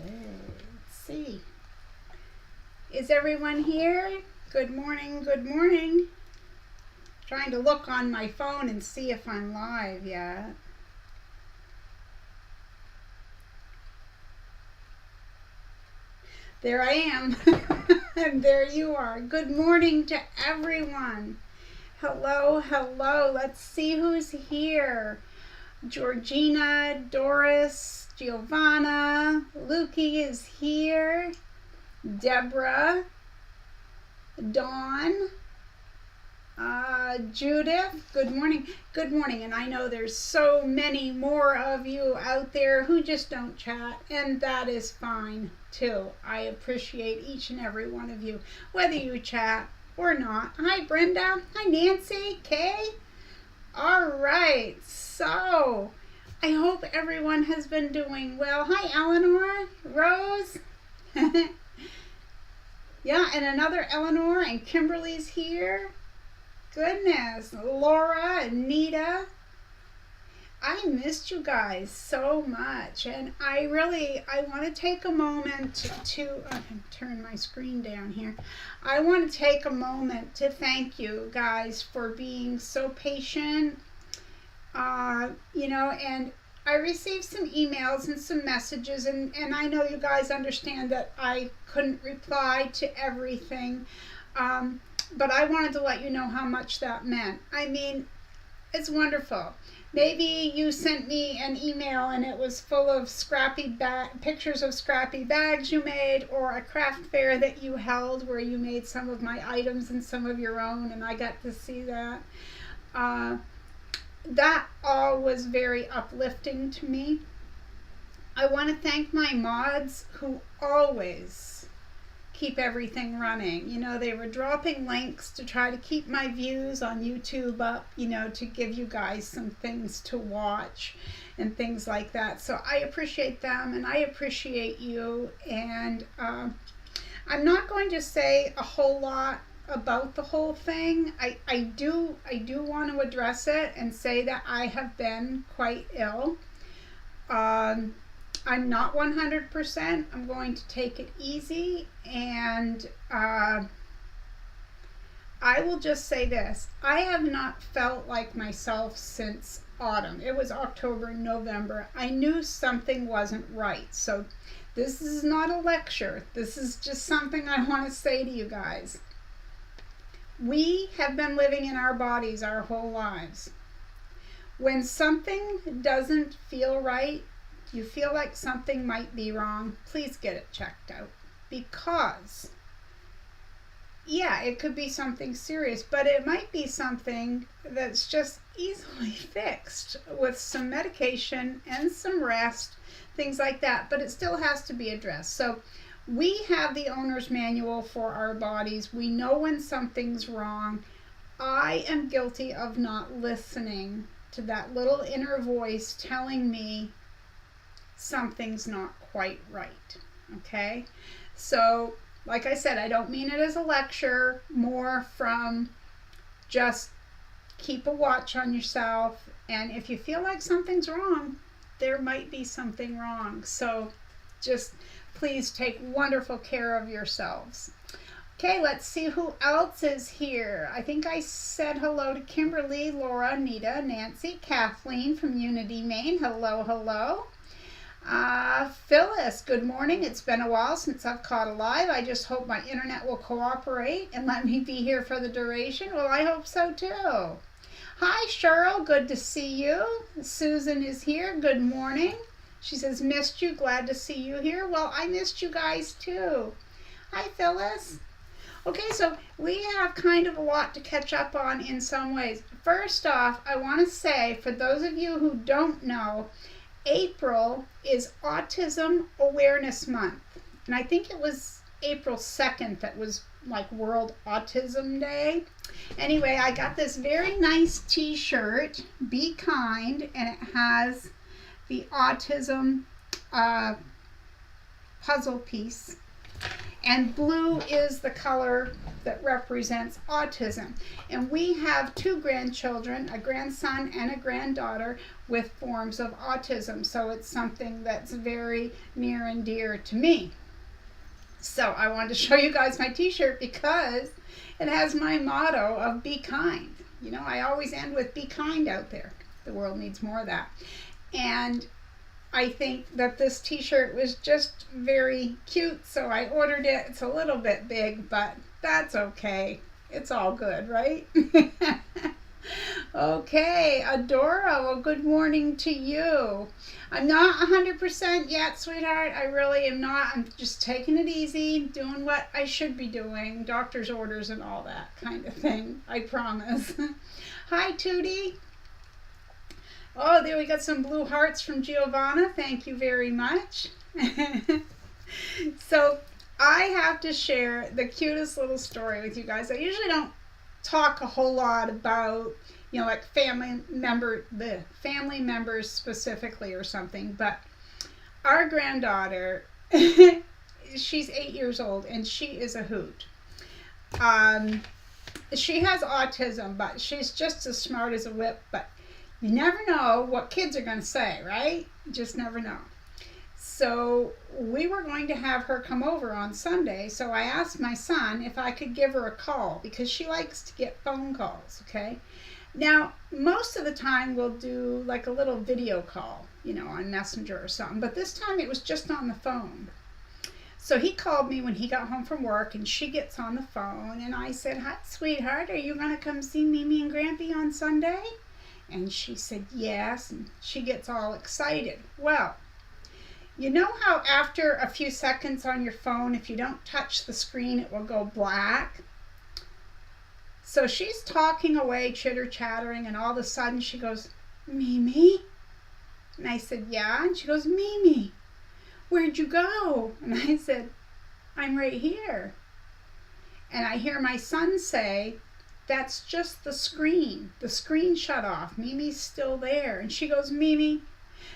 Let's see. Is everyone here? Good morning, good morning. Trying to look on my phone and see if I'm live yet. There I am. And there you are. Good morning to everyone. Hello, hello. Let's see who's here. Georgina, Doris, Giovanna, Lukey is here. Deborah, Dawn, Judith, good morning. Good morning. And I know there's so many more of you out there who just don't chat, and that is fine too. I appreciate each and every one of you, whether you chat or not. Hi, Brenda. Hi, Nancy. Kay. All right. So I hope everyone has been doing well. Hi, Eleanor, Rose. Yeah, and another Eleanor, and Kimberly's here. Goodness, Laura, Anita. I missed you guys so much, and I want to take a moment to turn my screen down here. I want to take a moment to thank you guys for being so patient, and I received some emails and some messages, and I know you guys understand that I couldn't reply to everything, but I wanted to let you know how much that meant. I mean, it's wonderful. Maybe you sent me an email and it was full of pictures of scrappy bags you made, or a craft fair that you held where you made some of my items and some of your own, and I got to see that. That all was very uplifting to me. I want to thank my mods who always keep everything running. You know, they were dropping links to try to keep my views on YouTube up, to give you guys some things to watch and things like that. So I appreciate them, and I appreciate you. And I'm not going to say a whole lot about the whole thing. I do want to address it and say that I have been quite ill. I'm not 100%. I'm going to take it easy, and I will just say this. I have not felt like myself since autumn. It was October, November. I knew something wasn't right. So this is not a lecture. This is just something I want to say to you guys. We have been living in our bodies our whole lives. When something doesn't feel right, you feel like something might be wrong, please get it checked out. Because, yeah, it could be something serious, but it might be something that's just easily fixed with some medication and some rest, things like that, but it still has to be addressed. So we have the owner's manual for our bodies. We know when something's wrong. I am guilty of not listening to that little inner voice telling me something's not quite right. Okay? So, like I said, I don't mean it as a lecture, more from just keep a watch on yourself. And if you feel like something's wrong, there might be something wrong. So just please take wonderful care of yourselves. Okay, let's see who else is here. I think I said hello to Kimberly, Laura, Anita, Nancy, Kathleen from Unity, Maine. Hello, hello. Phyllis, good morning. It's been a while since I've caught a live. I just hope my internet will cooperate and let me be here for the duration. Well, I hope so too. Hi, Cheryl. Good to see you. Susan is here. Good morning. She says, missed you. Glad to see you here. Well, I missed you guys too. Hi, Phyllis. Okay, so we have kind of a lot to catch up on in some ways. First off, I want to say, for those of you who don't know, April is Autism Awareness Month. And I think it was April 2nd that was like World Autism Day. Anyway, I got this very nice t-shirt, Be Kind, and it has the autism puzzle piece. And blue is the color that represents autism. And we have 2 grandchildren, a grandson and a granddaughter, with forms of autism. So it's something that's very near and dear to me. So I wanted to show you guys my t-shirt because it has my motto of be kind. You know, I always end with be kind out there. The world needs more of that. And I think that this t-shirt was just very cute, so I ordered it. It's a little bit big, but that's okay. It's all good, right? Okay, Adora, well, good morning to you. I'm not 100% yet, sweetheart. I really am not. I'm just taking it easy, doing what I should be doing, doctor's orders and all that kind of thing, I promise. Hi, Tootie. Oh, there we got some blue hearts from Giovanna. Thank you very much. So I have to share the cutest little story with you guys. I usually don't talk a whole lot about, you know, like family members specifically or something, but our granddaughter, she's 8 years old and she is a hoot. She has autism, but she's just as smart as a whip, but you never know what kids are going to say, right? You just never know. So we were going to have her come over on Sunday, so I asked my son if I could give her a call because she likes to get phone calls, okay? Now, most of the time we'll do like a little video call, you know, on Messenger or something, but this time it was just on the phone. So he called me when he got home from work, and she gets on the phone, and I said, "Hi, sweetheart, are you going to come see Mimi and Grampy on Sunday?" And she said yes, and she gets all excited. Well, you know how after a few seconds on your phone, if you don't touch the screen, it will go black? So she's talking away, chitter-chattering, and all of a sudden she goes, "Mimi?" And I said, "Yeah." And she goes, "Mimi, where'd you go?" And I said, "I'm right here." And I hear my son say, "That's just the screen. The screen shut off. Mimi's still there." And she goes, "Mimi,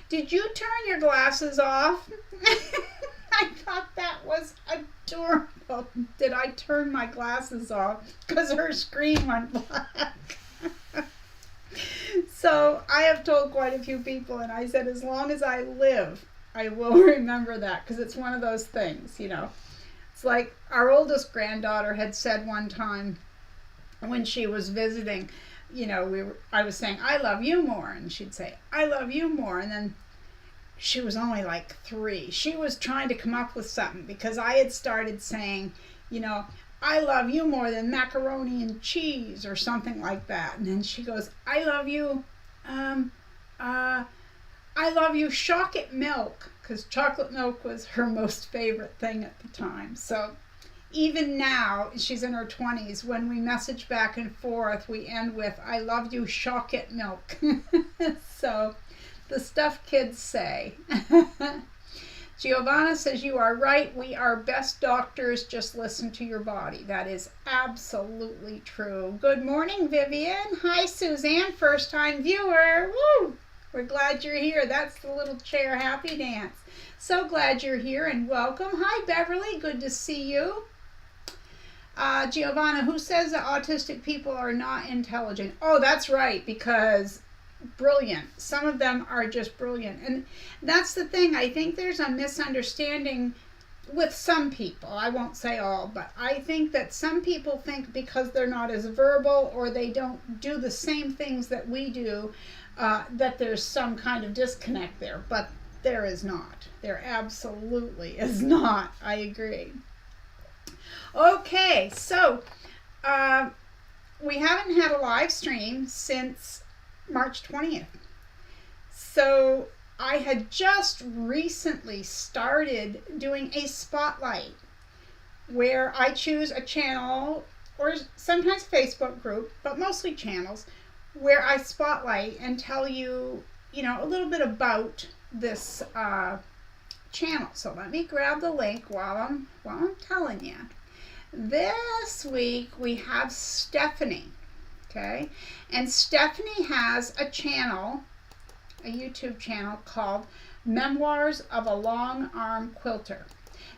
did you turn your glasses off?" I thought that was adorable. Did I turn my glasses off? Because her screen went black. So I have told quite a few people, and I said, as long as I live, I will remember that, because it's one of those things, you know. It's like our oldest granddaughter had said one time, when she was visiting, you know, I was saying, "I love you more," and she'd say, "I love you more," and then she was only like 3. She was trying to come up with something because I had started saying, you know, "I love you more than macaroni and cheese," or something like that, and then she goes, "I love you, I love you chocolate milk," because chocolate milk was her most favorite thing at the time. So even now, she's in her 20s, when we message back and forth, we end with, "I love you, chocolate milk." So, the stuff kids say. Giovanna says, "You are right. We are best doctors. Just listen to your body." That is absolutely true. Good morning, Vivian. Hi, Suzanne. First time viewer. Woo! We're glad you're here. That's the little chair happy dance. So glad you're here and welcome. Hi, Beverly. Good to see you. Giovanna, who says that autistic people are not intelligent? Oh, that's right, because brilliant. Some of them are just brilliant. And that's the thing. I think there's a misunderstanding with some people. I won't say all, but I think that some people think because they're not as verbal or they don't do the same things that we do, that there's some kind of disconnect there. But there is not. There absolutely is not. I agree. Okay, so we haven't had a live stream since March 20th. So I had just recently started doing a spotlight where I choose a channel or sometimes Facebook group, but mostly channels, where I spotlight and tell you, you know, a little bit about this channel. So let me grab the link while I'm telling you. This week we have Stephanie, okay? And Stephanie has a channel, a YouTube channel called Memoirs of a Longarm Quilter.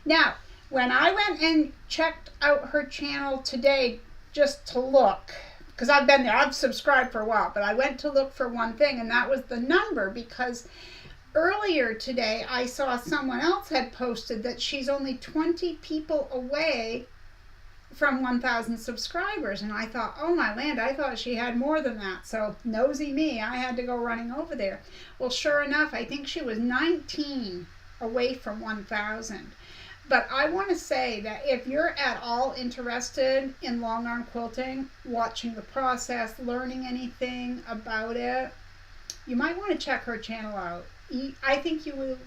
Now, When I went and checked out her channel today just to look, because I've been there, I've subscribed for a while, but I went to look for one thing, and that was the number, because earlier today I saw someone else had posted that she's only 20 people away from 1,000 subscribers, and I thought, oh my land, I thought she had more than that. So nosy me, I had to go running over there. Well, sure enough, I think she was 19 away from 1,000. But I want to say that if you're at all interested in longarm quilting, watching the process, learning anything about it, you might want to check her channel out. I think you will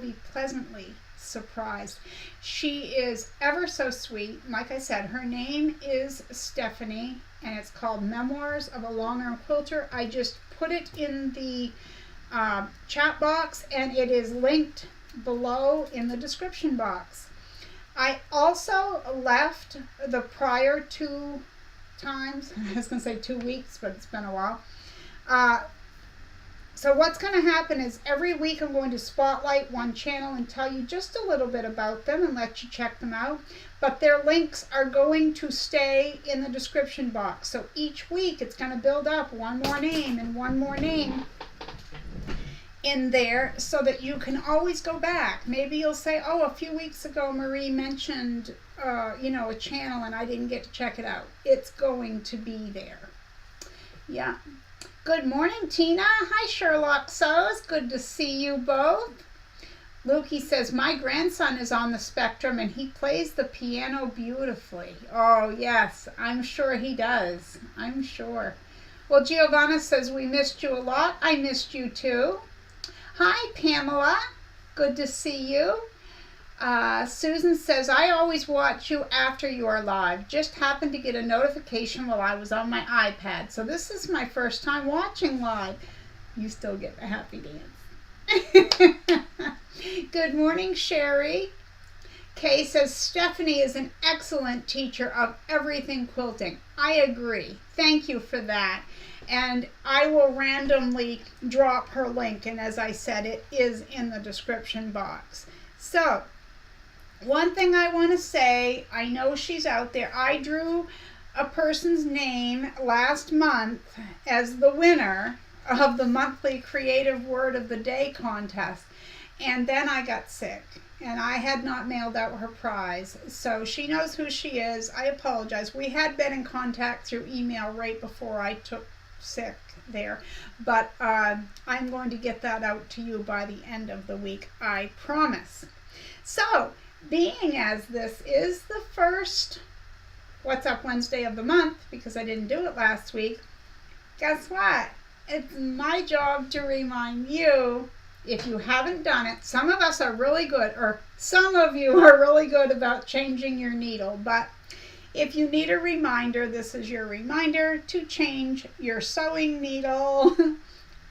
be pleasantly surprised. She is ever so sweet. Like I said, her name is Stephanie, and it's called Memoirs of a Longarm Quilter. I just put it in the chat box, and it is linked below in the description box. I also left the prior 2 times, I was going to say 2 weeks, but it's been a while. So what's going to happen is every week I'm going to spotlight one channel and tell you just a little bit about them and let you check them out. But their links are going to stay in the description box. So each week it's going to build up one more name and one more name in there so that you can always go back. Maybe you'll say, oh, a few weeks ago Marie mentioned a channel and I didn't get to check it out. It's going to be there. Yeah. Good morning, Tina. Hi, Sherlock Sows. Good to see you both. Lukey says, my grandson is on the spectrum and he plays the piano beautifully. Oh, yes, I'm sure he does. I'm sure. Well, Giovanna says, we missed you a lot. I missed you too. Hi, Pamela. Good to see you. Susan says, I always watch you after you are live. Just happened to get a notification while I was on my iPad. So this is my first time watching live. You still get the happy dance. Good morning, Sherry. Kay says, Stephanie is an excellent teacher of everything quilting. I agree. Thank you for that. And I will randomly drop her link. And as I said, it is in the description box. So, one thing I want to say, I know she's out there. I drew a person's name last month as the winner of the monthly Creative Word of the Day contest. And then I got sick and I had not mailed out her prize. So she knows who she is. I apologize. We had been in contact through email right before I took sick there. But I'm going to get that out to you by the end of the week. I promise. So, being as this is the first What's Up Wednesday of the month, because I didn't do it last week, guess what? It's my job to remind you, if you haven't done it, some of us are really good, or some of you are really good about changing your needle, but if you need a reminder, this is your reminder to change your sewing needle.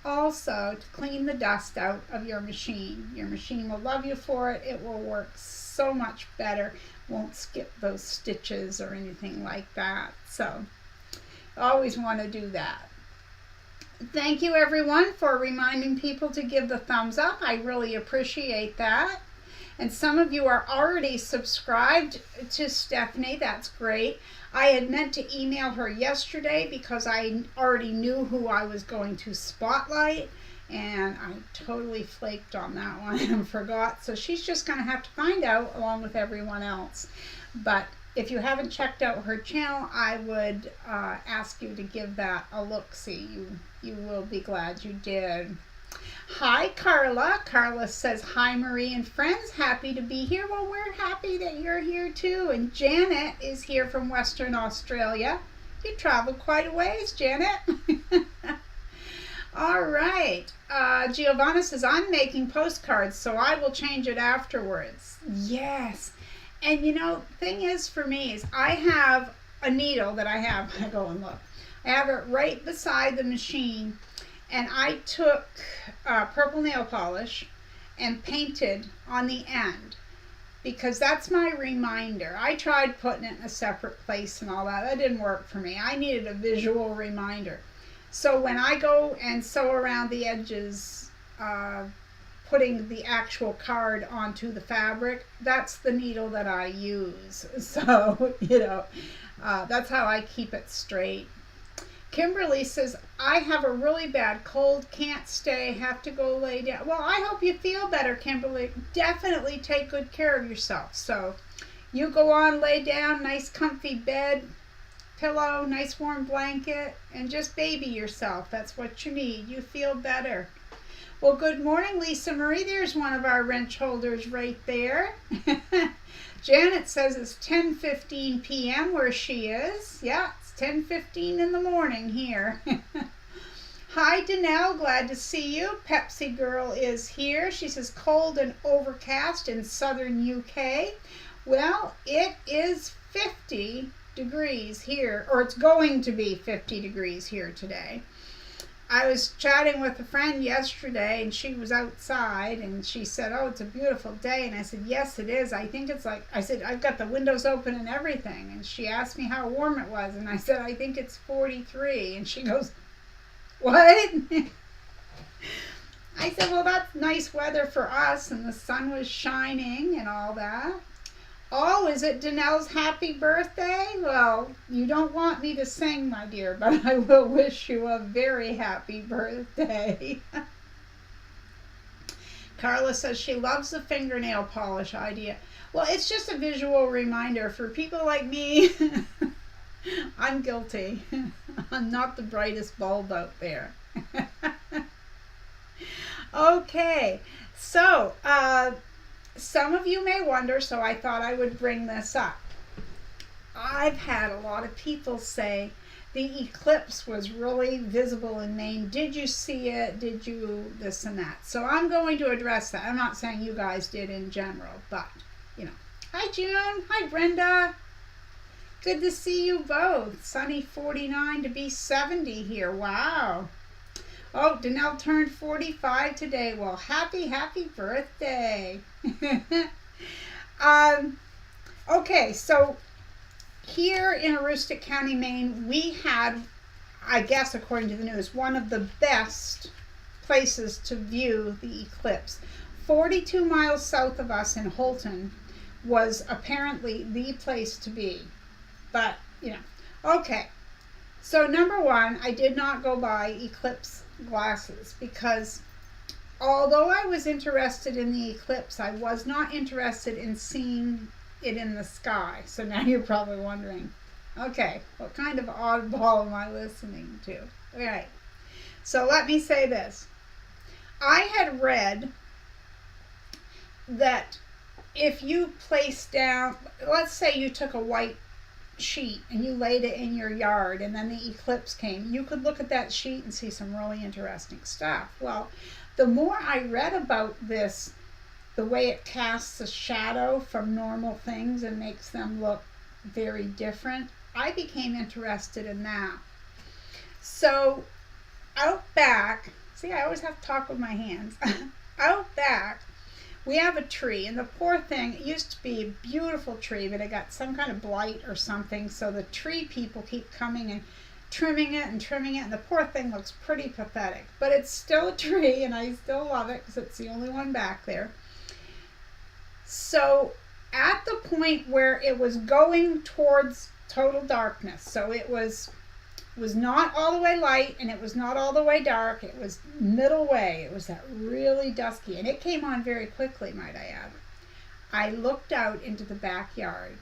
Also, to clean the dust out of your machine. Your machine will love you for it. It will work so much better. Won't skip those stitches or anything like that. So, always want to do that. Thank you, everyone, for reminding people to give the thumbs up. I really appreciate that. And some of you are already subscribed to Stephanie. That's great. I had meant to email her yesterday because I already knew who I was going to spotlight, and I totally flaked on that one and forgot. So she's just going to have to find out along with everyone else. But if you haven't checked out her channel, I would ask you to give that a look-see. You will be glad you did. Hi, Carla. Carla says, hi, Marie and friends. Happy to be here. Well, we're happy that you're here, too. And Janet is here from Western Australia. You traveled quite a ways, Janet. All right. Giovanna says, I'm making postcards, so I will change it afterwards. Yes. And, the thing is for me is I have a needle that I go and look. I have it right beside the machine. And I took purple nail polish and painted on the end because that's my reminder. I tried putting it in a separate place and all that. That didn't work for me. I needed a visual reminder. So when I go and sew around the edges, putting the actual card onto the fabric, that's the needle that I use. So, that's how I keep it straight. Kimberly says, I have a really bad cold, can't stay, have to go lay down. Well, I hope you feel better, Kimberly. Definitely take good care of yourself. So you go on, lay down, nice comfy bed, pillow, nice warm blanket, and just baby yourself. That's what you need. You feel better. Well, good morning, Lisa Marie. There's one of our wrench holders right there. Janet says it's 10:15 p.m. where she is. Yeah, it's 10:15 in the morning here. Hi, Danelle. Glad to see you. Pepsi Girl is here. She says cold and overcast in southern UK. Well, it is 50 degrees here, or it's going to be 50 degrees here today. I was chatting with a friend yesterday, and she was outside, and she said, oh, it's a beautiful day. And I said, yes, it is. I think it's like, I said, I've got the windows open and everything. And she asked me how warm it was, and I said, I think it's 43. And she goes, what? I said, well, that's nice weather for us, and the sun was shining and all that. Oh, is it Danelle's happy birthday? Well, you don't want me to sing, my dear, but I will wish you a very happy birthday. Carla says she loves the fingernail polish idea. Well, it's just a visual reminder for people like me. I'm guilty. I'm not the brightest bulb out there. Okay, so, some of you may wonder, so I thought I would bring this up. I've had a lot of people say the eclipse was really visible in Maine. Did you see it? Did you this and that? So I'm going to address that. I'm not saying you guys did in general, but, Hi, June. Hi, Brenda. Good to see you both. Sunny 49 to be 70 here. Wow. Oh, Danelle turned 45 today. Well, happy birthday. Okay, so here in Aroostook County, Maine, we had, I guess according to the news, one of the best places to view the eclipse. 42 miles south of us in Holton was apparently the place to be. But, okay. So number one, I did not go buy eclipse glasses because although I was interested in the eclipse, I was not interested in seeing it in the sky. So now you're probably wondering, okay, what kind of oddball am I listening to? All right. So let me say this. I had read that if you place down, let's say you took a white sheet and you laid it in your yard and then the eclipse came, you could look at that sheet and see some really interesting stuff. Well, the more I read about this, the way it casts a shadow from normal things and makes them look very different, I became interested in that. So out back, see, I always have to talk with my hands. Out back, we have a tree, and the poor thing, it used to be a beautiful tree, but it got some kind of blight or something, so the tree people keep coming and trimming it, and the poor thing looks pretty pathetic. But it's still a tree, and I still love it because it's the only one back there. So at the point where it was going towards total darkness, so it was not all the way light and it was not all the way dark, it was middle way. It was that really dusky, and it came on very quickly, might I add. I looked out into the backyard,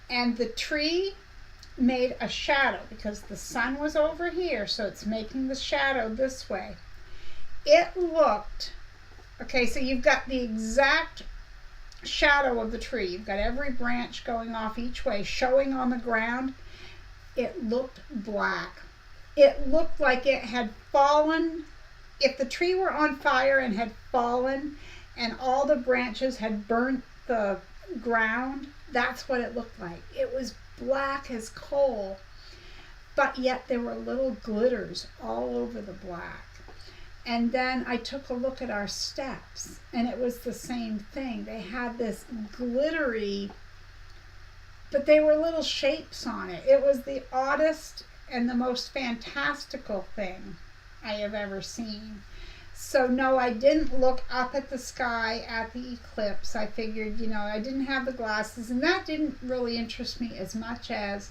and the tree made a shadow because the sun was over here, so it's making the shadow this way. It looked, okay, so you've got the exact shadow of the tree. You've got every branch going off each way, showing on the ground. It looked black. It looked like it had fallen. If the tree were on fire and had fallen and all the branches had burnt the ground, that's what it looked like. It was black as coal, but yet there were little glitters all over the black. And then I took a look at our steps, and it was the same thing. They had this glittery, but they were little shapes on it. It was the oddest and the most fantastical thing I have ever seen. So no, I didn't look up at the sky at the eclipse. I figured, I didn't have the glasses, and that didn't really interest me as much as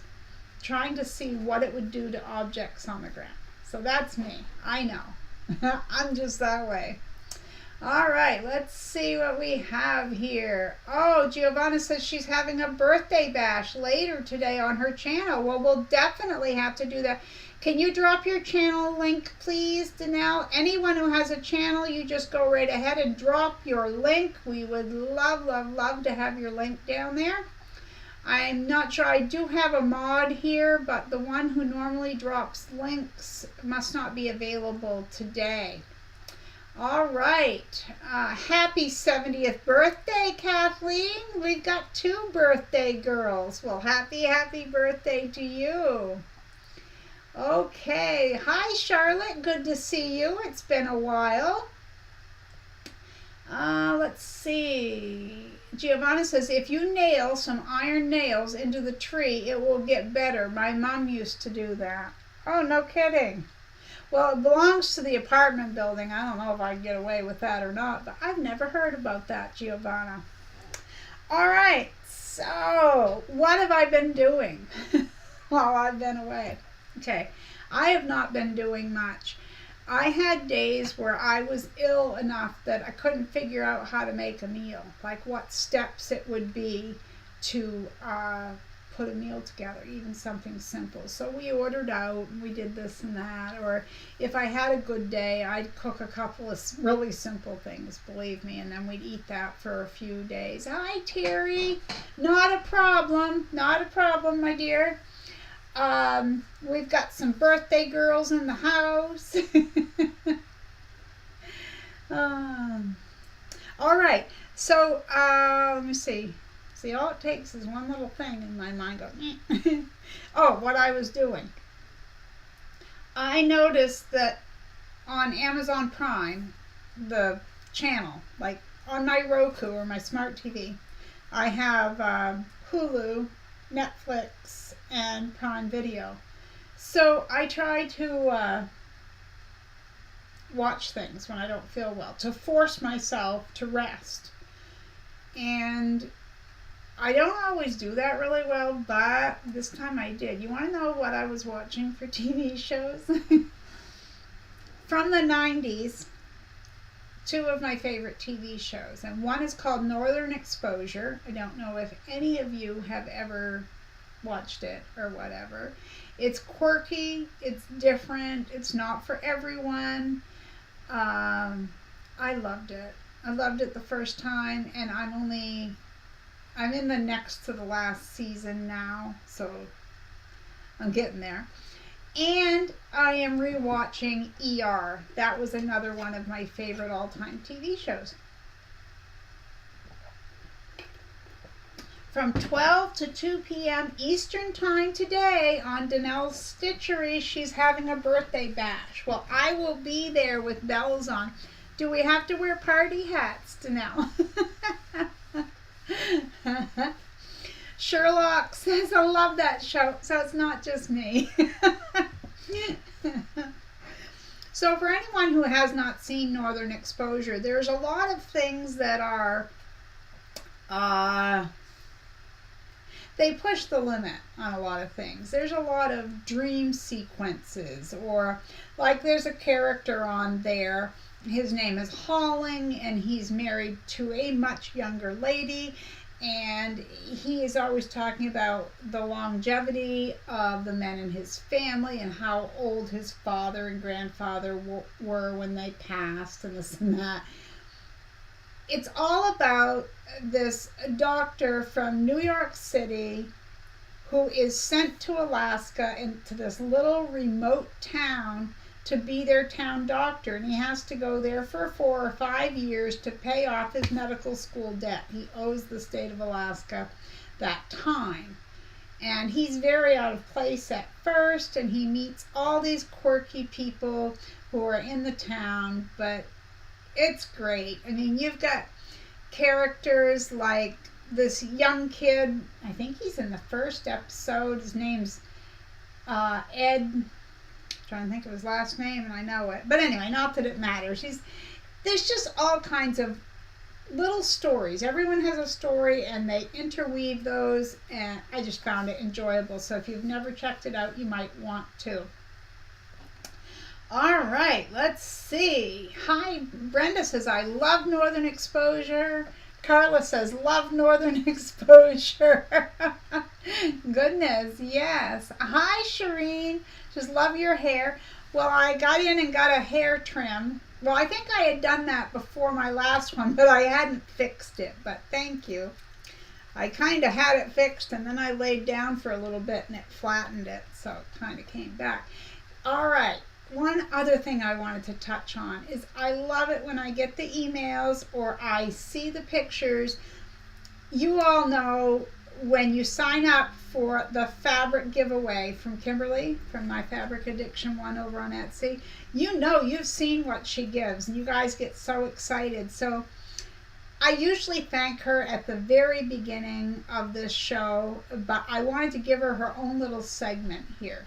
trying to see what it would do to objects on the ground. So that's me. I know. I'm just that way. All right, let's see what we have here. Oh, Giovanna says she's having a birthday bash later today on her channel. Well, we'll definitely have to do that. Can you drop your channel link, please, Danelle? Anyone who has a channel, you just go right ahead and drop your link. We would love, love, love to have your link down there. I'm not sure. I do have a mod here, but the one who normally drops links must not be available today. All right. Happy 70th birthday, Kathleen. We've got 2 birthday girls. Well, happy birthday to you. Okay. Hi, Charlotte. Good to see you. It's been a while. Let's see. Giovanna says, if you nail some iron nails into the tree, it will get better. My mom used to do that. Oh, no kidding. Well, it belongs to the apartment building. I don't know if I can get away with that or not, but I've never heard about that, Giovanna. All right, so what have I been doing while I've been away? Okay, I have not been doing much. I had days where I was ill enough that I couldn't figure out how to make a meal, like what steps it would be to put a meal together, even something simple. So we ordered out and we did this and that, or if I had a good day, I'd cook a couple of really simple things, believe me, and then we'd eat that for a few days. Hi, Terry. Not a problem, my dear. We've got some birthday girls in the house. All right, so let me see. See, all it takes is one little thing and my mind goes, Oh, what I was doing. I noticed that on Amazon Prime, the channel, like on my Roku or my smart TV, I have Hulu, Netflix, and Prime Video. So I try to watch things when I don't feel well, to force myself to rest. And I don't always do that really well, but this time I did. You want to know what I was watching for TV shows? From the 90s, 2 of my favorite TV shows. And one is called Northern Exposure. I don't know if any of you have ever watched it or whatever. It's quirky, it's different, it's not for everyone. I loved it. I loved it the first time, and I'm in the next to the last season now, so I'm getting there. And I am rewatching ER. That was another one of my favorite all-time TV shows. From 12 to 2 p.m. Eastern Time today on Danelle's Stitchery. She's having a birthday bash. Well, I will be there with bells on. Do we have to wear party hats, Danelle? Sherlock says, I love that show, so it's not just me. So for anyone who has not seen Northern Exposure, there's a lot of things that are, they push the limit on a lot of things. There's a lot of dream sequences, or like there's a character on there, his name is Halling, and he's married to a much younger lady, and he is always talking about the longevity of the men in his family and how old his father and grandfather were when they passed, and this and that. It's all about this doctor from New York City who is sent to Alaska into this little remote town to be their town doctor, and he has to go there for 4 or 5 years to pay off his medical school debt. He owes the state of Alaska that time. And he's very out of place at first, and he meets all these quirky people who are in the town, but it's great. I mean, you've got characters like this young kid, I think he's in the first episode, his name's Ed, trying to think of his last name, and I know it. But anyway, not that it matters. There's just all kinds of little stories. Everyone has a story, and they interweave those, and I just found it enjoyable. So if you've never checked it out, you might want to. All right, let's see. Hi, Brenda says, I love Northern Exposure. Carla says, love Northern Exposure. Goodness, yes. Hi, Shireen. Just love your hair. Well, I got in and got a hair trim. Well, I think I had done that before my last one, but I hadn't fixed it. But thank you. I kind of had it fixed, and then I laid down for a little bit, and it flattened it, so it kind of came back. All right. One other thing I wanted to touch on is I love it when I get the emails or I see the pictures. You all know when you sign up for the fabric giveaway from Kimberly, from my Fabric Addiction one over on Etsy, you know you've seen what she gives, and you guys get so excited. So I usually thank her at the very beginning of this show, but I wanted to give her her own little segment here.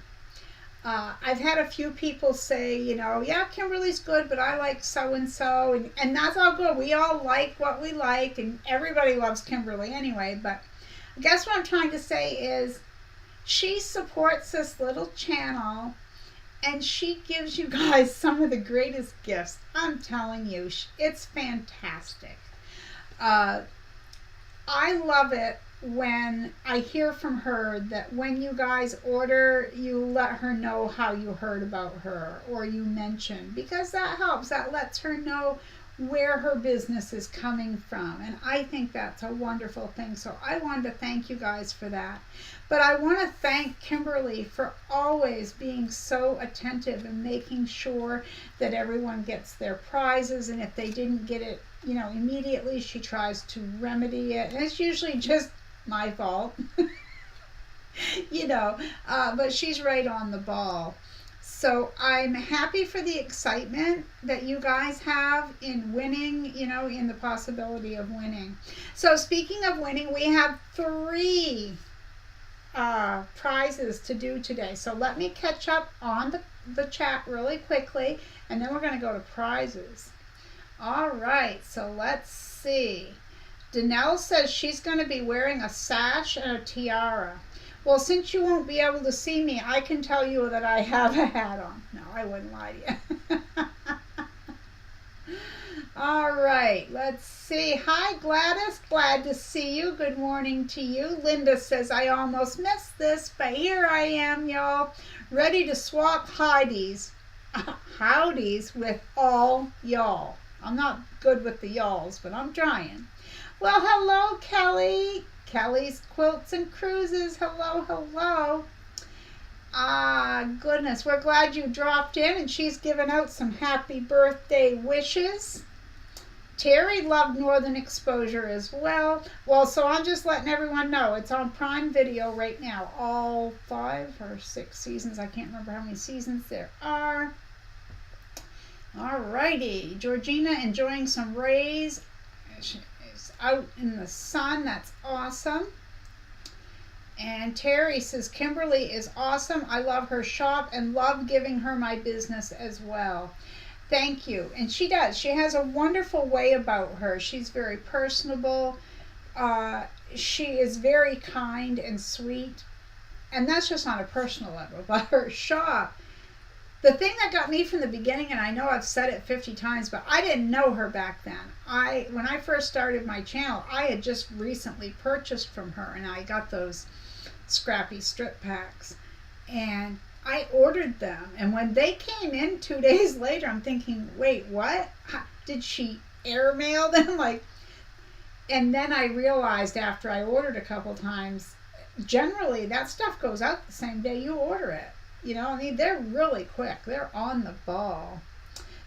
I've had a few people say, you know, yeah, Kimberly's good, but I like so-and-so, and that's all good. We all like what we like, and everybody loves Kimberly anyway, but I guess what I'm trying to say is she supports this little channel, and she gives you guys some of the greatest gifts. I'm telling you, it's fantastic. I love it when I hear from her that when you guys order, you let her know how you heard about her, or you mention, because that helps. That lets her know where her business is coming from, and I think that's a wonderful thing. So I wanted to thank you guys for that. But I want to thank Kimberly for always being so attentive and making sure that everyone gets their prizes, and if they didn't get it, you know, immediately, she tries to remedy it. And it's usually just my fault, you know, but she's right on the ball. So I'm happy for the excitement that you guys have in winning, you know, in the possibility of winning. So speaking of winning, we have 3 prizes to do today. So let me catch up on the chat really quickly, and then we're going to go to prizes. All right, so let's see. Danelle says she's going to be wearing a sash and a tiara. Well, since you won't be able to see me, I can tell you that I have a hat on. No, I wouldn't lie to you. All right, let's see. Hi, Gladys. Glad to see you. Good morning to you. Linda says, I almost missed this, but here I am, y'all, ready to swap howdies with all y'all. I'm not good with the y'alls, but I'm trying. Well, hello, Kelly. Kelly's Quilts and Cruises. Hello, hello. Goodness, we're glad you dropped in, and she's given out some happy birthday wishes. Terry loved Northern Exposure as well. Well, so I'm just letting everyone know it's on Prime Video right now. All 5 or 6 seasons. I can't remember how many seasons there are. All righty. Georgina enjoying some rays. Out in the sun. That's awesome. And Terry says Kimberly is awesome. I love her shop and love giving her my business as well. Thank you. And she does. She has a wonderful way about her. She's very personable. She is very kind and sweet. And that's just on a personal level. But her shop, the thing that got me from the beginning, and I know I've said it 50 times, but I didn't know her back then. When I first started my channel, I had just recently purchased from her, and I got those scrappy strip packs, and I ordered them. And when they came in 2 days later, I'm thinking, wait, what? Did she airmail them? And then I realized after I ordered a couple times, generally that stuff goes out the same day you order it. You know, I mean, they're really quick. They're on the ball.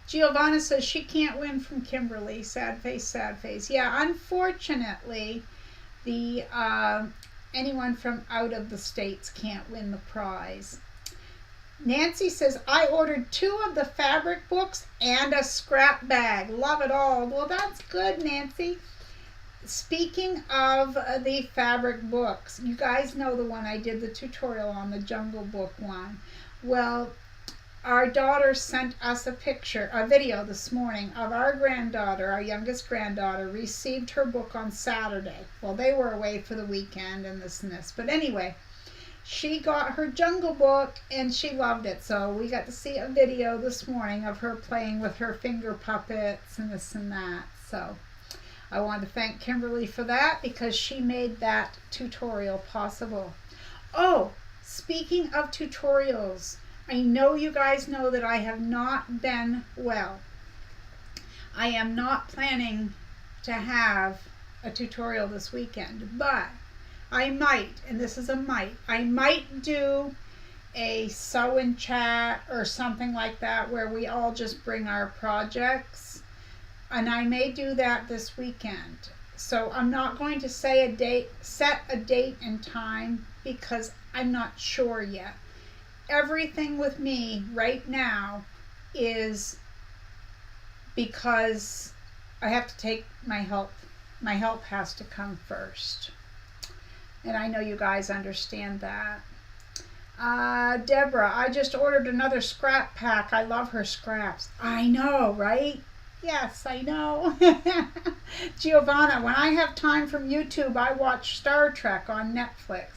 Giovanna says she can't win from Kimberly. Sad face, sad face. Yeah, unfortunately, anyone from out of the States can't win the prize. Nancy says, I ordered 2 of the fabric books and a scrap bag. Love it all. Well, that's good, Nancy. Speaking of the fabric books, you guys know the one I did the tutorial on, the Jungle Book one. Well, Our daughter sent us a video this morning of our granddaughter, our youngest granddaughter, received her book on Saturday. Well, they were away for the weekend and this and this. But anyway, she got her Jungle Book and she loved it. So we got to see a video this morning of her playing with her finger puppets and this and that. So I want to thank Kimberly for that because she made that tutorial possible. Oh, speaking of tutorials, I know you guys know that I have not been well. I am not planning to have a tutorial this weekend, but I might, and this is a might, I might do a sew and chat or something like that where we all just bring our projects, and I may do that this weekend. So I'm not going to set a date and time because I'm not sure yet. Everything with me right now is because I have to take my help. My help has to come first. And I know you guys understand that. Deborah, I just ordered another scrap pack. I love her scraps. I know, right? Yes, I know. Giovanna, when I have time from YouTube, I watch Star Trek on Netflix.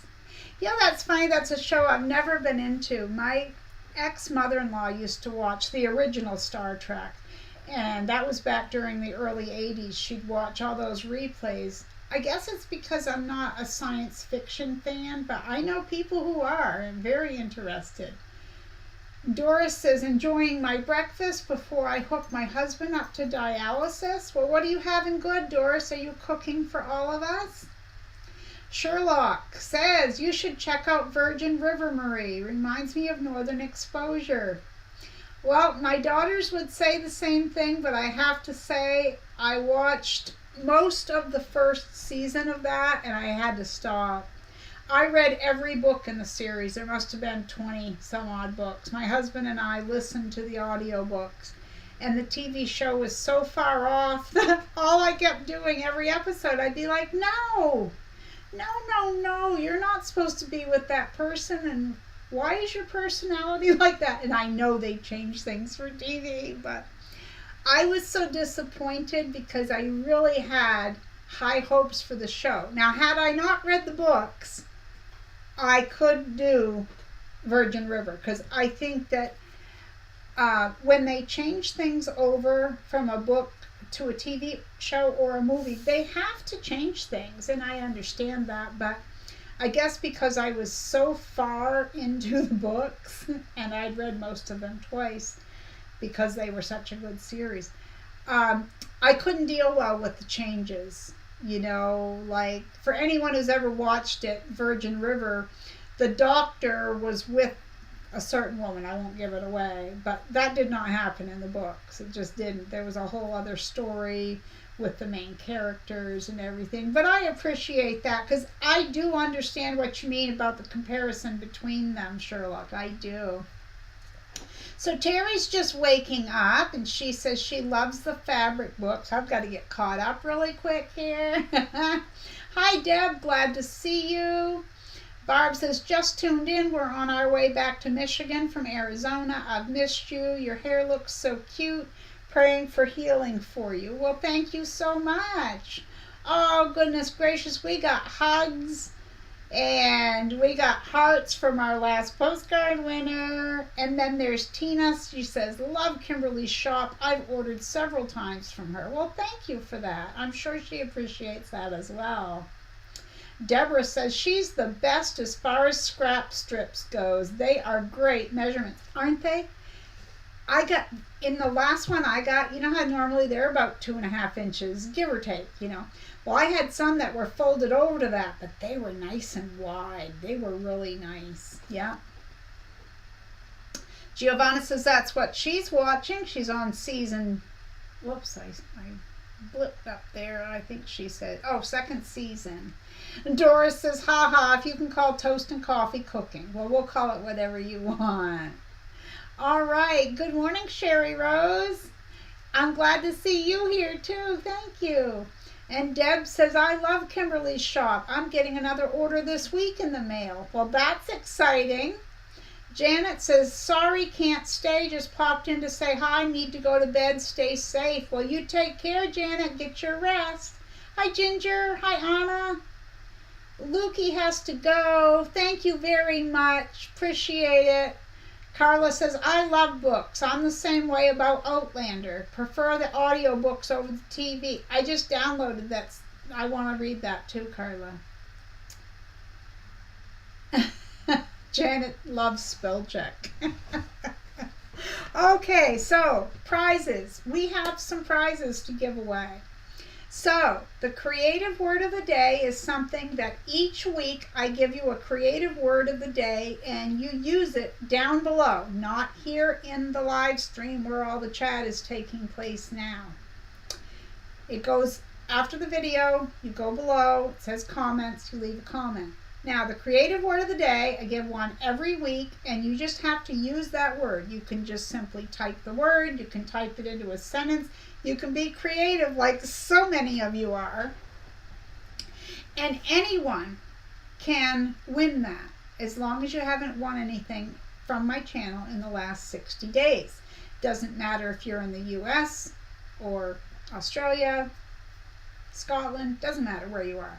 Yeah, that's funny. That's a show I've never been into. My ex-mother-in-law used to watch the original Star Trek, and that was back during the early 80s. She'd watch all those replays. I guess it's because I'm not a science fiction fan, but I know people who are and very interested. Doris says, enjoying my breakfast before I hook my husband up to dialysis. Well, what are you having good, Doris? Are you cooking for all of us? Sherlock says, you should check out Virgin River, Marie. Reminds me of Northern Exposure. Well, my daughters would say the same thing, but I have to say I watched most of the first season of that and I had to stop. I read every book in the series. There must have been 20 some odd books. My husband and I listened to the audiobooks. And the TV show was so far off that all I kept doing every episode, I'd be like, no, you're not supposed to be with that person, and why is your personality like that? And I know they change things for TV, but I was so disappointed because I really had high hopes for the show. Now, had I not read the books, I could do Virgin River, because I think that when they change things over from a book to a TV show or a movie, they have to change things, and I understand that, but I guess because I was so far into the books, and I'd read most of them twice because they were such a good series, I couldn't deal well with the changes. You know, like, for anyone who's ever watched it, Virgin River, the doctor was with a certain woman. I won't give it away, but that did not happen in the books. It just didn't. There was a whole other story with the main characters and everything. But I appreciate that because I do understand what you mean about the comparison between them, Sherlock. I do. So Terry's just waking up, and she says she loves the fabric books. I've got to get caught up really quick here. Hi, Deb. Glad to see you. Barb says, just tuned in. We're on our way back to Michigan from Arizona. I've missed you. Your hair looks so cute. Praying for healing for you. Well, thank you so much. Oh, goodness gracious. We got hugs. And we got hearts from our last postcard winner. And then there's Tina. She says, love Kimberly's shop. I've ordered several times from her. Well, thank you for that. I'm sure she appreciates that as well. Deborah says she's the best as far as scrap strips goes. They are great measurements, aren't they? I got, in the last one I got, you know how normally they're about 2.5 inches, give or take, you know. Well, I had some that were folded over to that, but they were nice and wide. They were really nice. Yeah. Giovanna says that's what she's watching. She's on season, whoops, I blipped up there. I think she said, oh, second season. And Doris says, haha, if you can call toast and coffee cooking. Well, we'll call it whatever you want. All right. Good morning, Sherry Rose. I'm glad to see you here, too. Thank you. And Deb says, I love Kimberly's shop. I'm getting another order this week in the mail. Well, that's exciting. Janet says, sorry, can't stay. Just popped in to say hi. Need to go to bed. Stay safe. Well, you take care, Janet. Get your rest. Hi, Ginger. Hi, Anna. Lukey has to go. Thank you very much. Appreciate it. Carla says, I love books. I'm the same way about Outlander. Prefer the audiobooks over the TV. I just downloaded that. I want to read that too, Carla. Janet loves spell check. Okay, so prizes. We have some prizes to give away. So the creative word of the day is something that each week I give you a creative word of the day and you use it down below, not here in the live stream where all the chat is taking place now. It goes after the video, you go below, it says comments, you leave a comment. Now, the creative word of the day, I give one every week, and you just have to use that word. You can just simply type the word. You can type it into a sentence. You can be creative like so many of you are. And anyone can win that as long as you haven't won anything from my channel in the last 60 days. Doesn't matter if you're in the US or Australia, Scotland, doesn't matter where you are.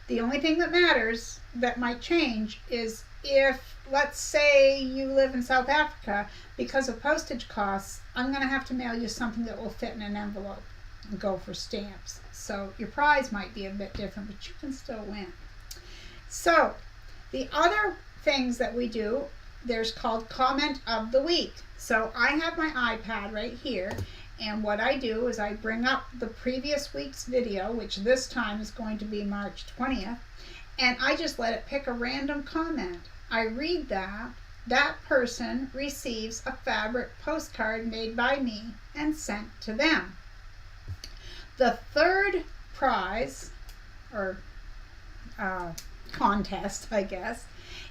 The only thing that matters that might change is if, let's say you live in South Africa, because of postage costs, I'm going to have to mail you something that will fit in an envelope and go for stamps. So your prize might be a bit different, but you can still win. So the other things that we do, there's called comment of the week. So I have my iPad right here. And what I do is I bring up the previous week's video, which this time is going to be March 20th, and I just let it pick a random comment. I read that. That person receives a fabric postcard made by me and sent to them. The third prize, or contest, I guess,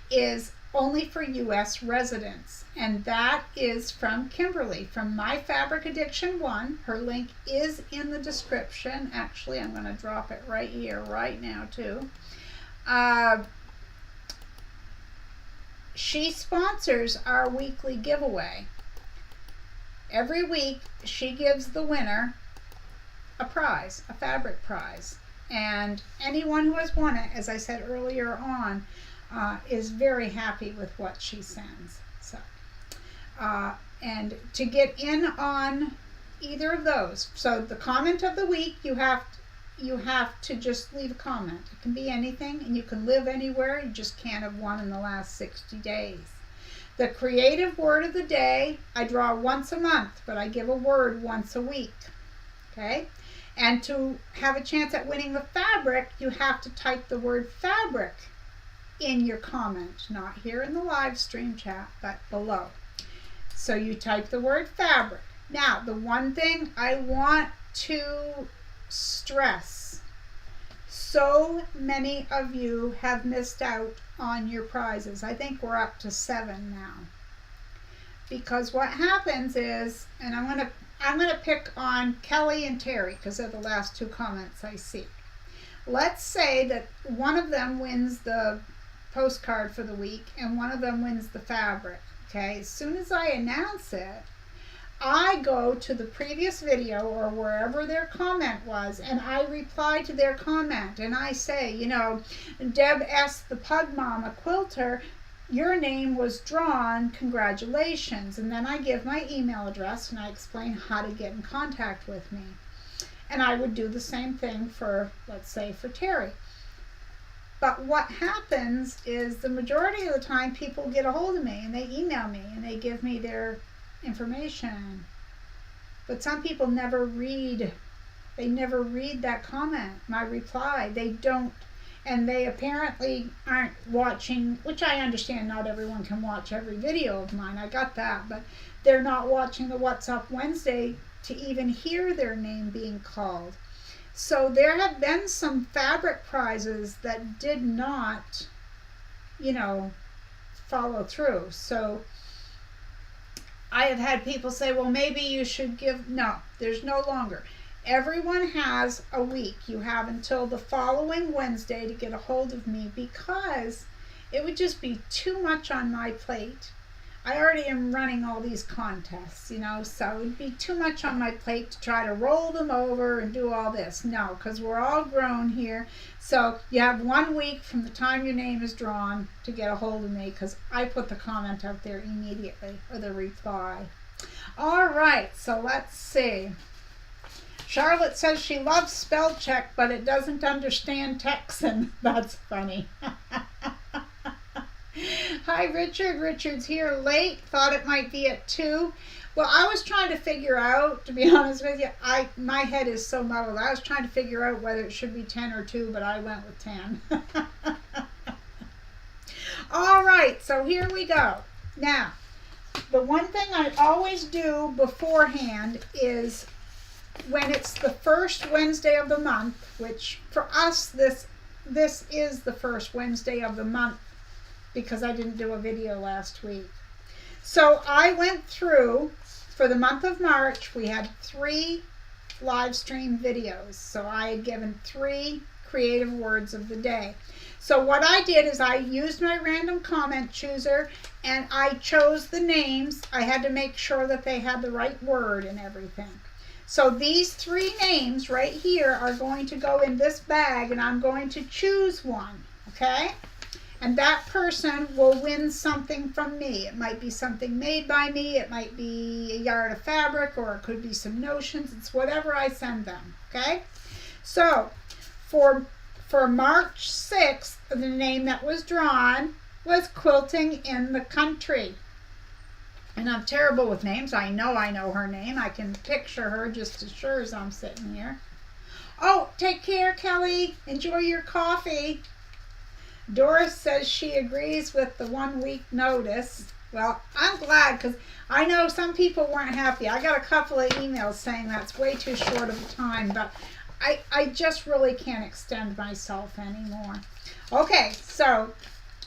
is only for U.S. residents, and that is from Kimberly from My Fabric Addiction 1. Her link is in the description. Actually, I'm going to drop it right here right now too. She sponsors our weekly giveaway. Every week she gives the winner a prize, a fabric prize, and anyone who has won it, as I said earlier on, is very happy with what she sends. So, and to get in on either of those, so the comment of the week, you have to just leave a comment. It can be anything, and you can live anywhere. You just can't have one in the last 60 days. The creative word of the day, I draw once a month, but I give a word once a week. Okay? And to have a chance at winning the fabric, you have to type the word fabric in your comment, not here in the live stream chat, but below. So you type the word fabric. Now, the one thing I want to stress, so many of you have missed out on your prizes. I think we're up to 7 now. Because what happens is, and I'm going to pick on Kelly and Terry because they're the last 2 comments I see. Let's say that one of them wins the postcard for the week and one of them wins the fabric. Okay, as soon as I announce it, I go to the previous video or wherever their comment was and I reply to their comment and I say, you know, Deb S. the Pug Mama Quilter, your name was drawn, congratulations. And then I give my email address and I explain how to get in contact with me. And I would do the same thing for, let's say, for Terry. But what happens is the majority of the time people get a hold of me and they email me and they give me their information. But some people never read. They never read that comment, my reply. They don't. And they apparently aren't watching, which I understand not everyone can watch every video of mine. I got that. But they're not watching the What's Up Wednesday to even hear their name being called. So there have been some fabric prizes that did not, you know, follow through. So I have had people say, well, maybe you should give. No, there's no longer. Everyone has a week. You have until the following Wednesday to get a hold of me because it would just be too much on my plate. I already am running all these contests, you know, so it would be too much on my plate to try to roll them over and do all this. No, because we're all grown here. So you have 1 week from the time your name is drawn to get a hold of me, because I put the comment out there immediately, or the reply. All right, so let's see. Charlotte says she loves spell check, but it doesn't understand Texan. That's funny. Hi, Richard. Richard's here late. Thought it might be at 2. Well, I was trying to figure out, to be honest with you, my head is so muddled. I was trying to figure out whether it should be 10 or 2, but I went with 10. All right, so here we go. Now, the one thing I always do beforehand is when it's the first Wednesday of the month, which for us, this is the first Wednesday of the month, because I didn't do a video last week. So I went through, for the month of March, we had 3 live stream videos. So I had given 3 creative words of the day. So what I did is I used my random comment chooser and I chose the names. I had to make sure that they had the right word and everything. So these 3 names right here are going to go in this bag, and I'm going to choose one, okay? And that person will win something from me. It might be something made by me. It might be a yard of fabric, or it could be some notions. It's whatever I send them, okay? So for March 6th, the name that was drawn was Quilting in the Country. And I'm terrible with names. I know her name. I can picture her just as sure as I'm sitting here. Oh, take care, Kelly. Enjoy your coffee. Doris says she agrees with the 1 week notice. Well, I'm glad, because I know some people weren't happy. I got a couple of emails saying that's way too short of a time, but I just really can't extend myself anymore. Okay, so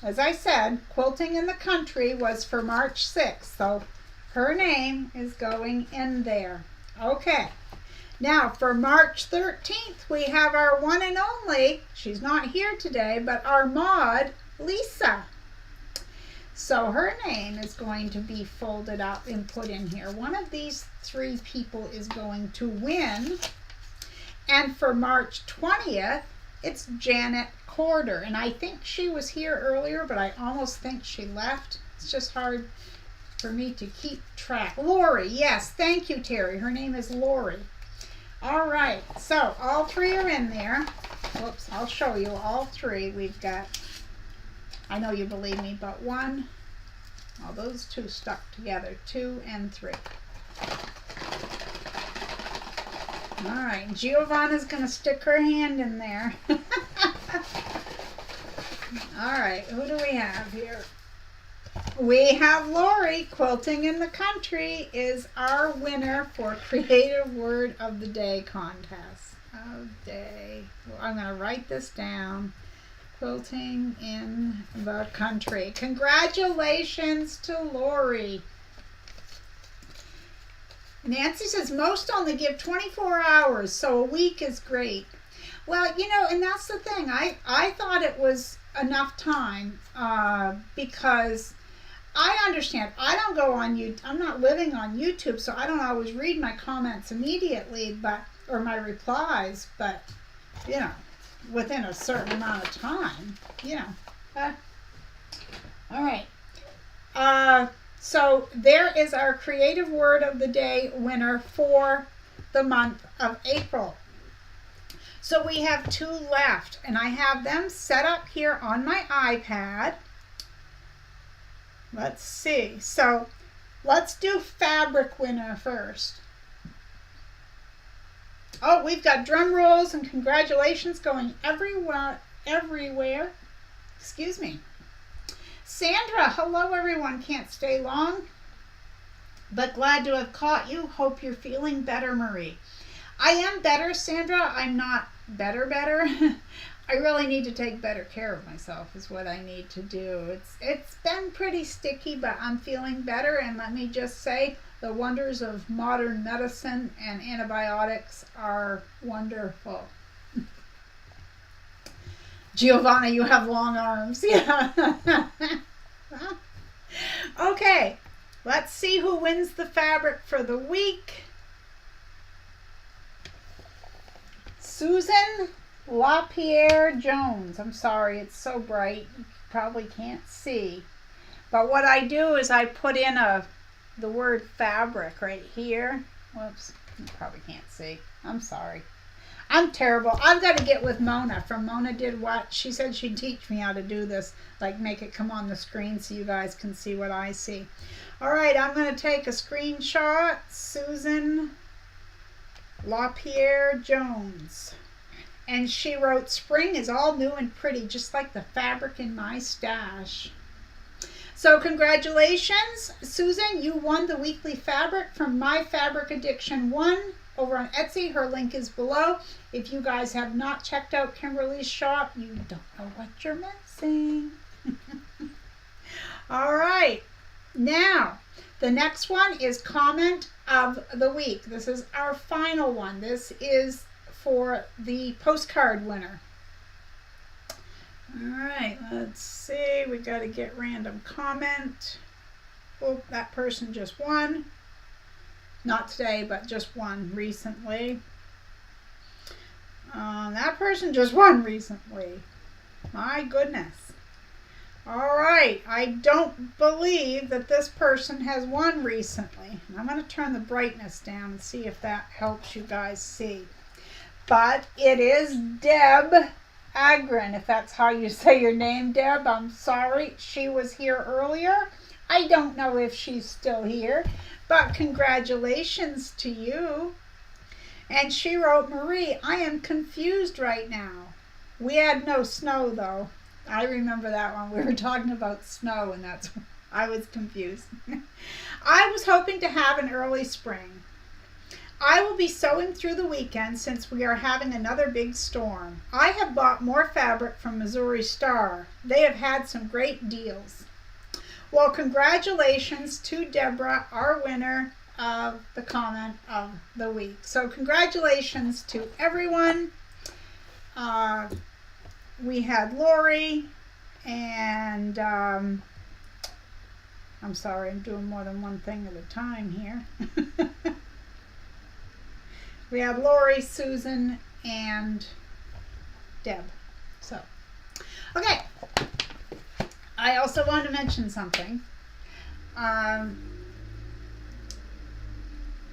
as I said, Quilting in the Country was for March 6th, so her name is going in there. Okay. Now, for March 13th, we have our one and only, she's not here today, but our mod, Lisa. So her name is going to be folded up and put in here. One of these 3 people is going to win. And for March 20th, it's Janet Corder. And I think she was here earlier, but I almost think she left. It's just hard for me to keep track. Lori, yes, thank you, Terry. Her name is Lori. All right, so all 3 are in there. Whoops, I'll show you all 3. We've got, I know you believe me, but 1, all those 2 stuck together, 2 and 3. All right, Giovanna's going to stick her hand in there. All right, who do we have here? We have Lori. Quilting in the Country is our winner for Creative Word of the Day contest. Well, I'm going to write this down. Quilting in the Country. Congratulations to Lori. Nancy says most only give 24 hours, so a week is great. Well, you know, and that's the thing. I thought it was enough time because I understand. I don't go on YouTube. I'm not living on YouTube, so I don't always read my comments immediately, or my replies. But you know, within a certain amount of time, you know. All right. So there is our Creative Word of the Day winner for the month of April. So we have 2 left, and I have them set up here on my iPad. Let's see. So let's do fabric winner first. Oh, we've got drum rolls and congratulations going everywhere. Excuse me. Sandra, hello everyone. Can't stay long, but glad to have caught you. Hope you're feeling better, Marie. I am better, Sandra. I'm not better. I really need to take better care of myself is what I need to do. It's been pretty sticky, but I'm feeling better. And let me just say, the wonders of modern medicine and antibiotics are wonderful. Giovanna, you have long arms. Yeah. Okay, let's see who wins the fabric for the week. Susan LaPierre Jones. I'm sorry, it's so bright you probably can't see. But what I do is I put in the word fabric right here. Whoops, you probably can't see. I'm sorry. I'm terrible. I've got to get with Mona from Mona Did What. She said she'd teach me how to do this, like make it come on the screen so you guys can see what I see. All right, I'm going to take a screenshot. Susan LaPierre Jones. And she wrote, "Spring is all new and pretty, just like the fabric in my stash." So congratulations, Susan. You won the weekly fabric from My Fabric Addiction 1 over on Etsy. Her link is below. If you guys have not checked out Kimberly's shop, you don't know what you're missing. All right. Now, the next one is comment of the week. This is our final one. This is for the postcard winner. All right, let's see. We got to get random comment. Oh, that person just won. Not today, but just won recently. That person just won recently. My goodness. All right, I don't believe that this person has won recently. I'm going to turn the brightness down and see if that helps you guys see. But it is Deb Agren, if that's how you say your name, Deb. I'm sorry. She was here earlier. I don't know if she's still here, but congratulations to you. And she wrote, "Marie, I am confused right now." We had no snow, though. I remember that one. We were talking about snow, and that's I was confused. "I was hoping to have an early spring. I will be sewing through the weekend since we are having another big storm. I have bought more fabric from Missouri Star. They have had some great deals." Well, congratulations to Deborah, our winner of the comment of the week. So congratulations to everyone. We had Lori and I'm sorry, I'm doing more than one thing at a time here. We had Lori, Susan, and Deb. So, okay. I also want to mention something.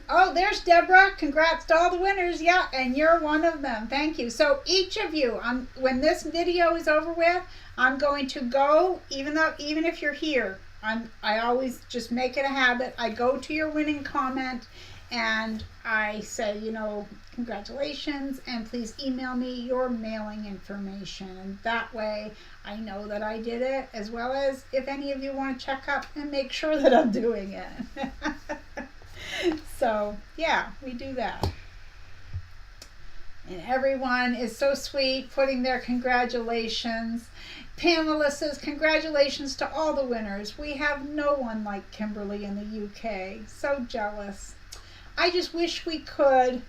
Oh, there's Deborah. Congrats to all the winners. Yeah, and you're one of them. Thank you. So each of you, when this video is over with, I'm going to go, even if you're here, I always just make it a habit. I go to your winning comment and I say, congratulations, and please email me your mailing information. And that way I know that I did it, as well as if any of you want to check up and make sure that I'm doing it. So, yeah, we do that. And everyone is so sweet, putting their congratulations. Pamela says, "Congratulations to all the winners. We have no one like Kimberly in the UK. So jealous. I just wish we could.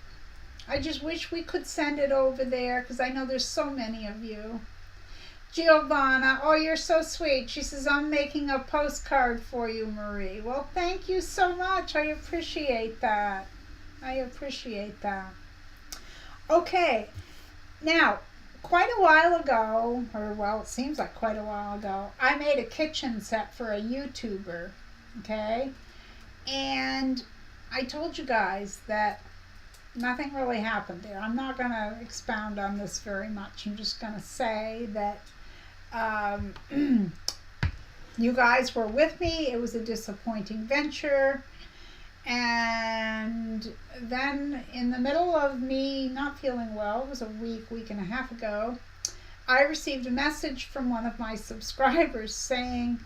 Send it over there, because I know there's so many of you." Giovanna, "Oh, you're so sweet." She says, "I'm making a postcard for you, Marie." Well, thank you so much. I appreciate that. Okay, now, quite a while ago, it seems like quite a while ago, I made a kitchen set for a YouTuber, okay? And I told you guys that nothing really happened there. I'm not going to expound on this very much. I'm just going to say that you guys were with me. It was a disappointing venture. And then in the middle of me not feeling well, it was a week and a half ago, I received a message from one of my subscribers saying,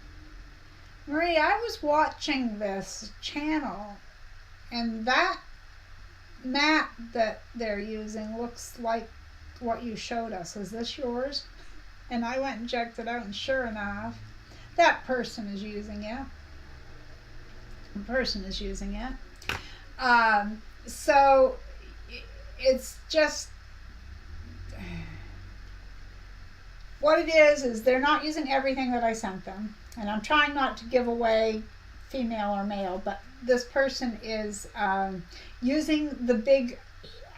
"Marie, I was watching this channel and that mat that they're using looks like what you showed us. Is this yours?" And I went and checked it out, and sure enough, that person is using it. So it's just, what it is they're not using everything that I sent them. And I'm trying not to give away female or male, but this person is using the big,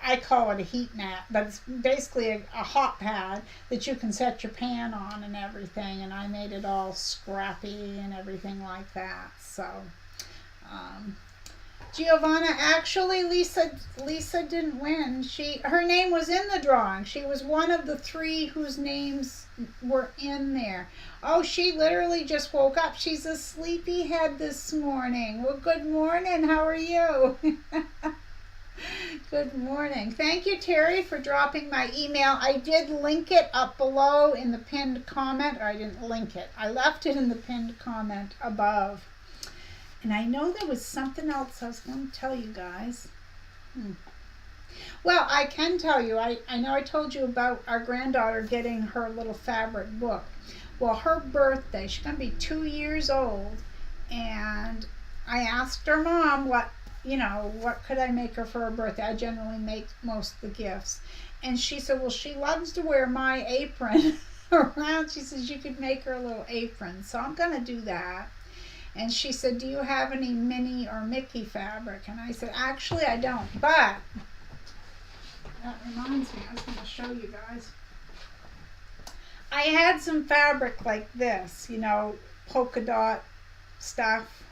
I call it a heat mat, but it's basically a hot pad that you can set your pan on and everything. And I made it all scrappy and everything like that. So, Giovanna, actually, Lisa didn't win. Her name was in the drawing. She was one of the 3 whose names were in there. Oh, she literally just woke up. She's a sleepyhead this morning. Well, good morning. How are you? Good morning. Thank you, Terry, for dropping my email. I did link it up below in the pinned comment. Or I didn't link it. I left it in the pinned comment above. And I know there was something else I was going to tell you guys. Well, I can tell you. I know I told you about our granddaughter getting her little fabric book. Well, her birthday, she's going to be 2 years old. And I asked her mom what could I make her for her birthday? I generally make most of the gifts. And she said, well, she loves to wear my apron around. She says you could make her a little apron. So I'm going to do that. And she said, do you have any Minnie or Mickey fabric? And I said, actually, I don't. But that reminds me, I was going to show you guys. I had some fabric like this, polka dot stuff.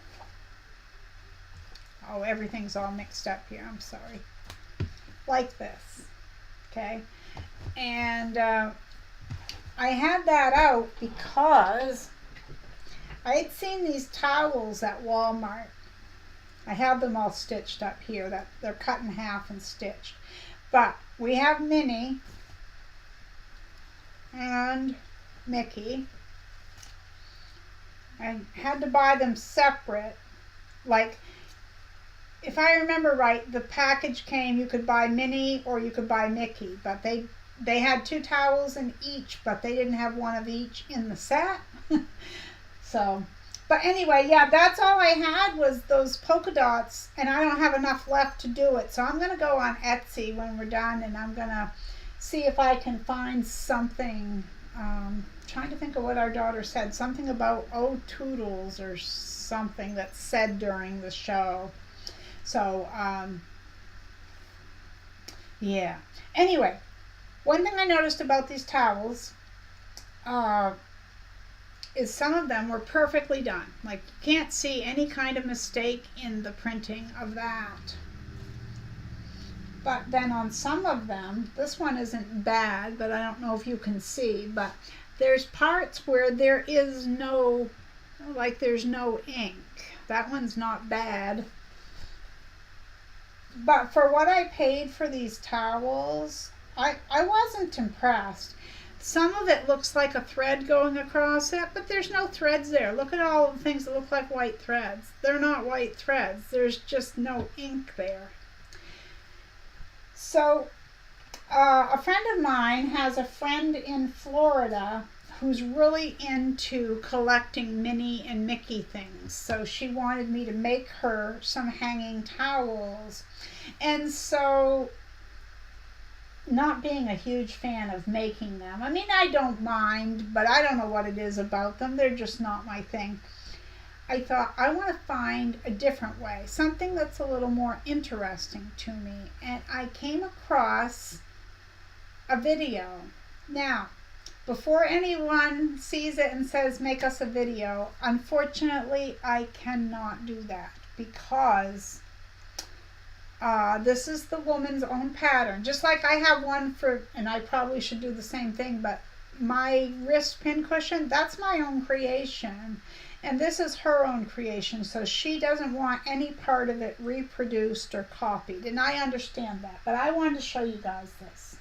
Oh, everything's all mixed up here. I'm sorry. Like this. Okay. And I had that out because I had seen these towels at Walmart. I have them all stitched up here. That they're cut in half and stitched. But we have Minnie and Mickey. I had to buy them separate. Like, if I remember right, the package came, you could buy Minnie or you could buy Mickey. But they had 2 towels in each, but they didn't have one of each in the set. So, but anyway, yeah, that's all I had was those polka dots, and I don't have enough left to do it. So I'm going to go on Etsy when we're done, and I'm going to see if I can find something. Trying to think of what our daughter said. Something about "oh toodles" or something that's said during the show. So, yeah. Anyway, one thing I noticed about these towels is some of them were perfectly done. Like, you can't see any kind of mistake in the printing of that. But then on some of them, this one isn't bad, but I don't know if you can see, but there's parts where there is no, like there's no ink. That one's not bad. But for what I paid for these towels, I wasn't impressed. Some of it looks like a thread going across it, but there's no threads there. Look at all the things that look like white threads. They're not white threads. There's just no ink there. So a friend of mine has a friend in Florida who's really into collecting Minnie and Mickey things. So she wanted me to make her some hanging towels. And so, not being a huge fan of making them. I mean, I don't mind, but I don't know what it is about them. They're just not my thing. I thought, I want to find a different way, something that's a little more interesting to me. And I came across a video. Now, before anyone sees it and says, make us a video, unfortunately, I cannot do that because this is the woman's own pattern. Just like I have one for, and I probably should do the same thing, but my wrist pin cushion, that's my own creation. And this is her own creation, so she doesn't want any part of it reproduced or copied. And I understand that, but I wanted to show you guys this.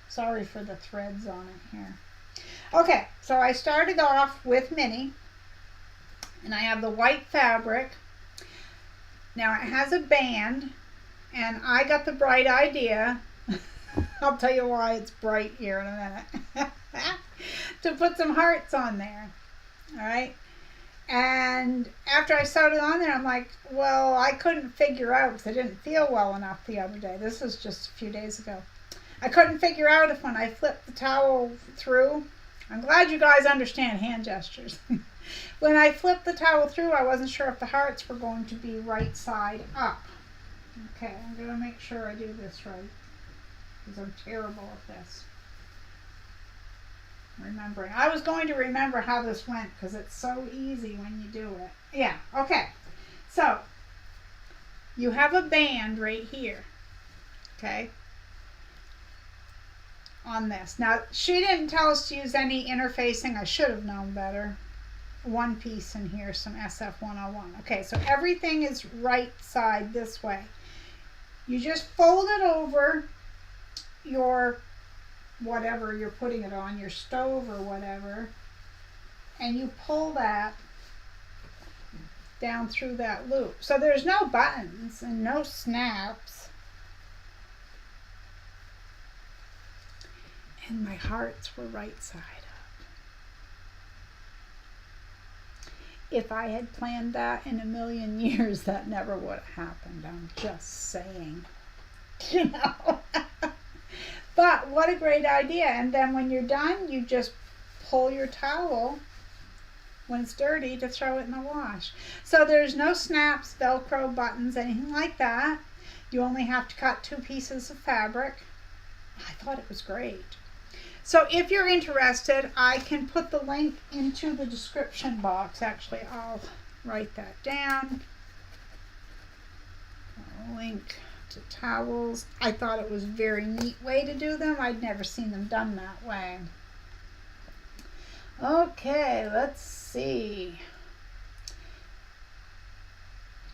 Sorry for the threads on it here. Okay, so I started off with Minnie, and I have the white fabric. Now it has a band, and I got the bright idea, I'll tell you why it's bright here in a minute, to put some hearts on there, all right? And after I sewed it on there, I'm like, well, I couldn't figure out, because I didn't feel well enough the other day. This was just a few days ago. I couldn't figure out if when I flipped the towel through, I'm glad you guys understand hand gestures. When I flipped the towel through, I wasn't sure if the hearts were going to be right side up. Okay, I'm going to make sure I do this right, because I'm terrible at this. Remembering. I was going to remember how this went, because it's so easy when you do it. Yeah, okay. So, you have a band right here, okay, on this. Now, she didn't tell us to use any interfacing. I should have known better. One piece in here, some SF101. Okay, so everything is right side this way. You just fold it over your whatever you're putting it on, your stove or whatever, and you pull that down through that loop. So there's no buttons and no snaps. And my hearts were right side up. If I had planned that in a million years, that never would have happened. I'm just saying. You know? But what a great idea. And then when you're done, you just pull your towel when it's dirty to throw it in the wash. So there's no snaps, Velcro, buttons, anything like that. You only have to cut 2 pieces of fabric. I thought it was great. So if you're interested, I can put the link into the description box. Actually, I'll write that down. Link to towels. I thought it was a very neat way to do them. I'd never seen them done that way. Okay, let's see.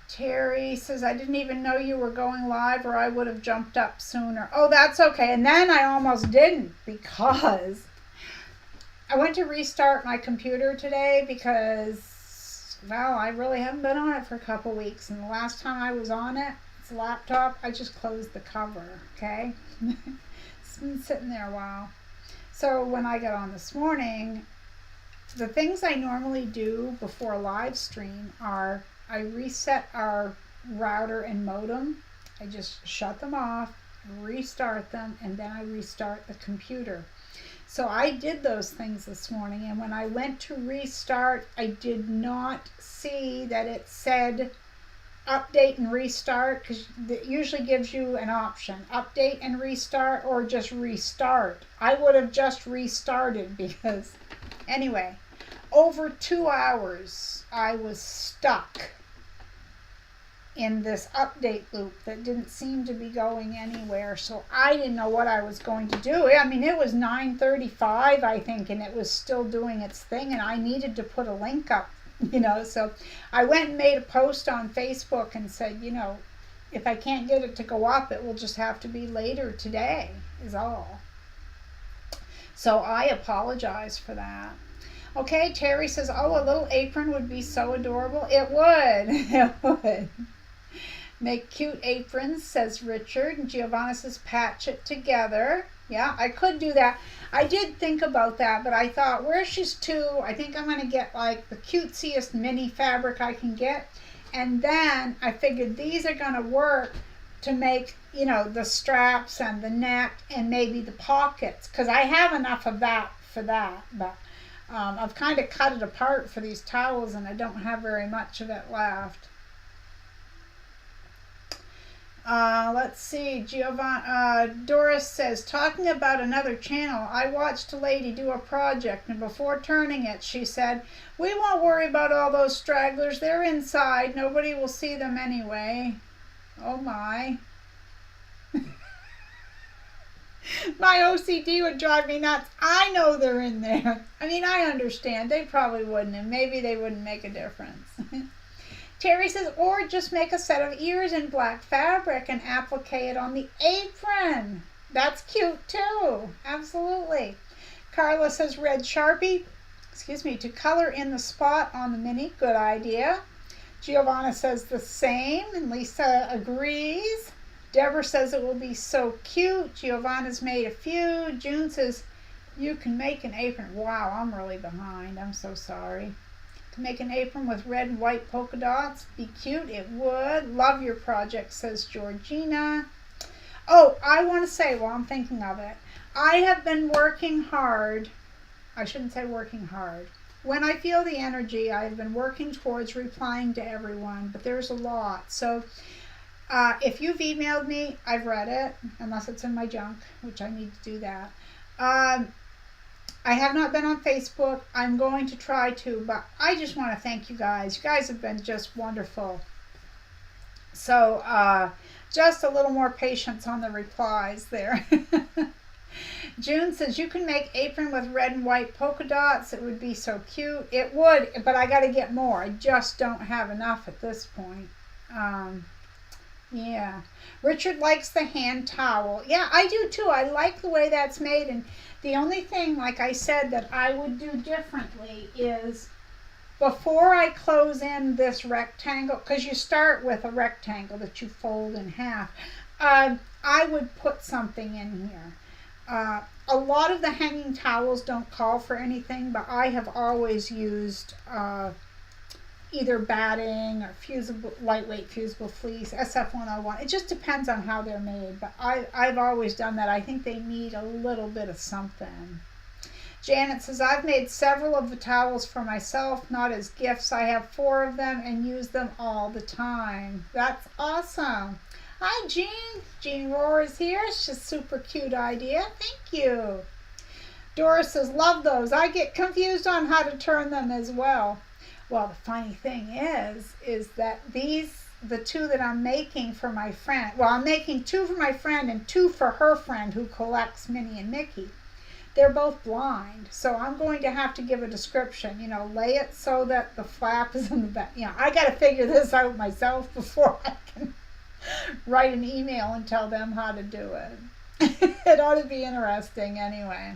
Terry says, I didn't even know you were going live, or I would have jumped up sooner. Oh, that's okay. And then I almost didn't, because I went to restart my computer today because, well, I really haven't been on it for a couple weeks. And the last time I was on it, it's a laptop, I just closed the cover, okay? It's been sitting there a while. So when I got on this morning, the things I normally do before a live stream are I reset our router and modem. I just shut them off, restart them, and then I restart the computer. So I did those things this morning, and when I went to restart, I did not see that it said update and restart, because it usually gives you an option, update and restart, or just restart. I would have just restarted, because anyway, over 2 hours I was stuck in this update loop that didn't seem to be going anywhere. So I didn't know what I was going to do. I mean, it was 9:35, I think, and it was still doing its thing, and I needed to put a link up, you know. So I went and made a post on Facebook and said, you know, if I can't get it to go up, it will just have to be later today, is all. So I apologize for that. Okay, Terry says, oh, a little apron would be so adorable. It would. It would. Make cute aprons, says Richard. And Giovanna says, patch it together. Yeah, I could do that. I did think about that, but I thought, where she's 2, I think I'm going to get like the cutesiest mini fabric I can get. And then I figured these are going to work to make, you know, the straps and the neck and maybe the pockets, because I have enough of that for that. But I've kind of cut it apart for these towels, and I don't have very much of it left. Let's see, Doris says, talking about another channel, I watched a lady do a project, and before turning it, she said, we won't worry about all those stragglers. They're inside. Nobody will see them anyway. Oh my. My OCD would drive me nuts. I know they're in there. I mean, I understand. They probably wouldn't, and maybe they wouldn't make a difference. Terry says, or just make a set of ears in black fabric and applique it on the apron. That's cute too. Absolutely. Carla says, red Sharpie, to color in the spot on the mini. Good idea. Giovanna says the same, and Lisa agrees. Deborah says it will be so cute. Giovanna's made a few. June says, you can make an apron. Wow, I'm really behind. I'm so sorry. To make an apron with red and white polka dots. Be cute. It would. Love your project, says Georgina. Oh, I want to say while I'm thinking of it, I have been working hard I shouldn't say working hard. When I feel the energy, I've been working towards replying to everyone, but there's a lot. So if you've emailed me, I've read it, unless it's in my junk, which I need to do that. I have not been on Facebook. I'm going to try to, but I just want to thank you guys. You guys have been just wonderful. So just a little more patience on the replies there. June says, you can make apron with red and white polka dots. It would be so cute. It would, but I got to get more. I just don't have enough at this point. Yeah. Richard likes the hand towel. Yeah, I do too. I like the way that's made. And the only thing, like I said, that I would do differently is before I close in this rectangle, because you start with a rectangle that you fold in half, I would put something in here. A lot of the hanging towels don't call for anything, but I have always used either batting or fusible, lightweight fusible fleece, SF101. It just depends on how they're made, but I've always done that. I think they need a little bit of something. Janet says, I've made several of the towels for myself, not as gifts. I have 4 of them and use them all the time. That's awesome. Hi, Jean. Jean Rohr is here. It's just a super cute idea. Thank you. Doris says, love those. I get confused on how to turn them as well. Well, the funny thing is that the 2 that I'm making for my friend, well, I'm making 2 for my friend and 2 for her friend who collects Minnie and Mickey. They're both blind, so I'm going to have to give a description, lay it so that the flap is in the back. I got to figure this out myself before I can write an email and tell them how to do it. It ought to be interesting anyway.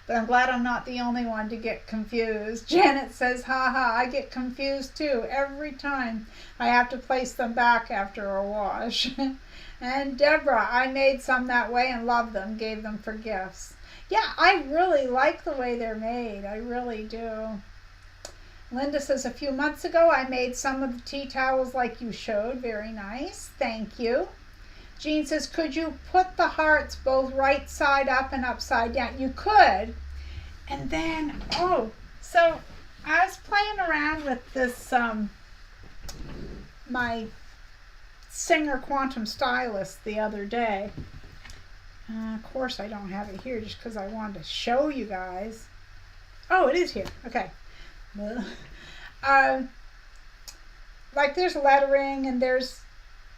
But I'm glad I'm not the only one to get confused. Janet says, haha, I get confused too. Every time I have to place them back after a wash. And Deborah, I made some that way and loved them, gave them for gifts. Yeah, I really like the way they're made. I really do. Linda says, a few months ago I made some of the tea towels like you showed. Very nice. Thank you. Jean says, could you put the hearts both right side up and upside down? You could. And then, so I was playing around with this, my Singer Quantum Stylus the other day. Of course I don't have it here just because I wanted to show you guys. Oh, it is here. Okay. Like there's lettering and there's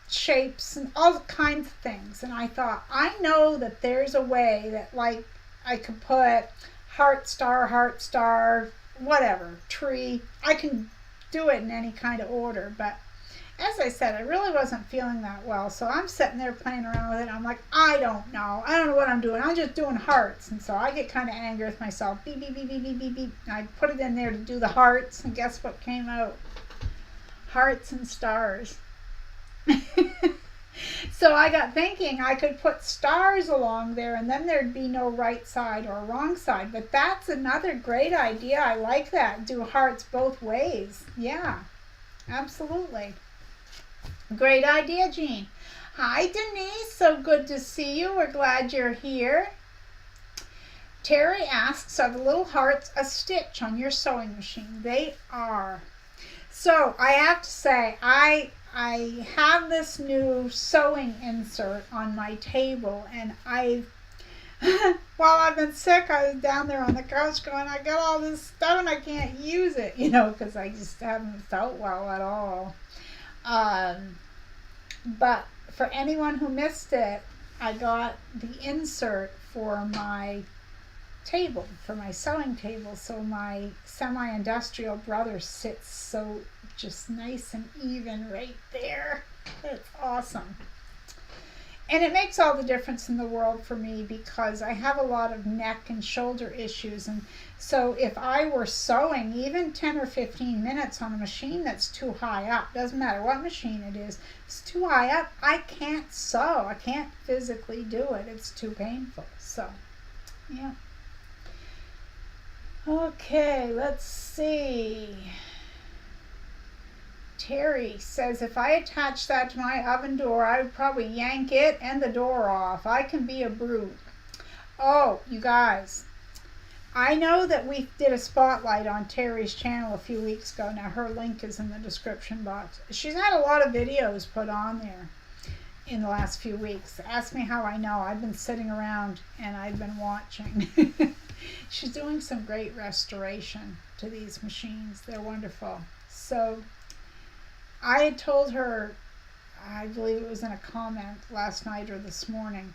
shapes and all kinds of things, and I thought, I know that there's a way that like I could put heart star, whatever, tree. I can do it in any kind of order, but as I said, I really wasn't feeling that well, so I'm sitting there playing around with it. I'm like, I don't know what I'm doing. I'm just doing hearts, and so I get kind of angry with myself. Beep, beep, beep, beep, beep, beep, beep. And I put it in there to do the hearts, and guess what came out? Hearts and stars. So I got thinking I could put stars along there, and then there'd be no right side or wrong side. But that's another great idea. I like that. Do hearts both ways. Yeah, absolutely. Great idea, Jean. Hi, Denise. So good to see you. We're glad you're here. Terry asks, are the little hearts a stitch on your sewing machine? They are. So I have to say, I have this new sewing insert on my table, and while I've been sick, I was down there on the couch going, I got all this stuff and I can't use it, because I just haven't felt well at all. But for anyone who missed it, I got the insert for my table, for my sewing table, so my semi-industrial brother sits so just nice and even right there. It's awesome. And it makes all the difference in the world for me because I have a lot of neck and shoulder issues, and so if I were sewing even 10 or 15 minutes on a machine that's too high up, doesn't matter what machine it is, it's too high up, I can't sew. I can't physically do it. It's too painful. So, yeah. Okay, let's see. Terry says, if I attach that to my oven door, I would probably yank it and the door off. I can be a brute. Oh, you guys, I know that we did a spotlight on Terry's channel a few weeks ago. Now her link is in the description box. She's had a lot of videos put on there in the last few weeks. Ask me how I know. I've been sitting around and I've been watching. She's doing some great restoration to these machines. They're wonderful. So I had told her, I believe it was in a comment last night or this morning,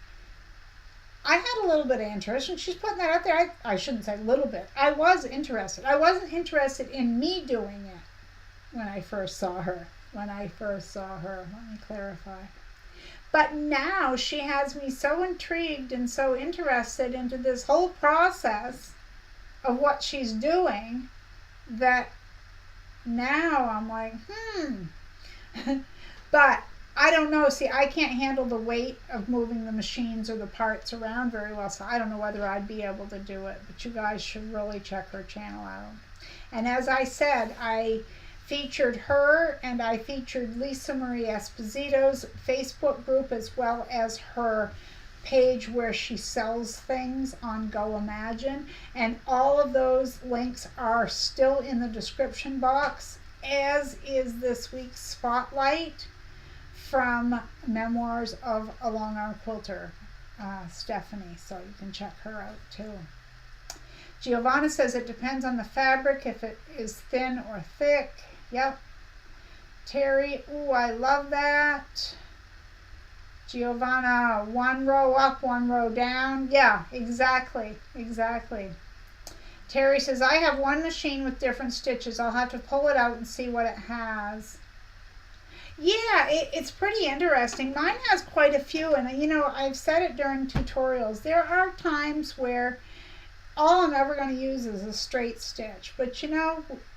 I had a little bit of interest, and she's putting that out there. I shouldn't say a little bit. I was interested. I wasn't interested in me doing it when I first saw her. Let me clarify. But now she has me so intrigued and so interested into this whole process of what she's doing that now I'm like, But I don't know. See, I can't handle the weight of moving the machines or the parts around very well, so I don't know whether I'd be able to do it. But you guys should really check her channel out. And as I said, I featured her and I featured Lisa Marie Esposito's Facebook group, as well as her page where she sells things on Go Imagine. And all of those links are still in the description box, as is this week's spotlight from Memoirs of a Longarm Quilter, Stephanie, so you can check her out too. Giovanna says it depends on the fabric, if it is thin or thick. Yep. Terry, ooh, I love that. Giovanna, one row up, one row down. Yeah, exactly. Terry says, I have one machine with different stitches. I'll have to pull it out and see what it has. Yeah, it's pretty interesting. Mine has quite a few, and I've said it during tutorials. There are times where all I'm ever going to use is a straight stitch. But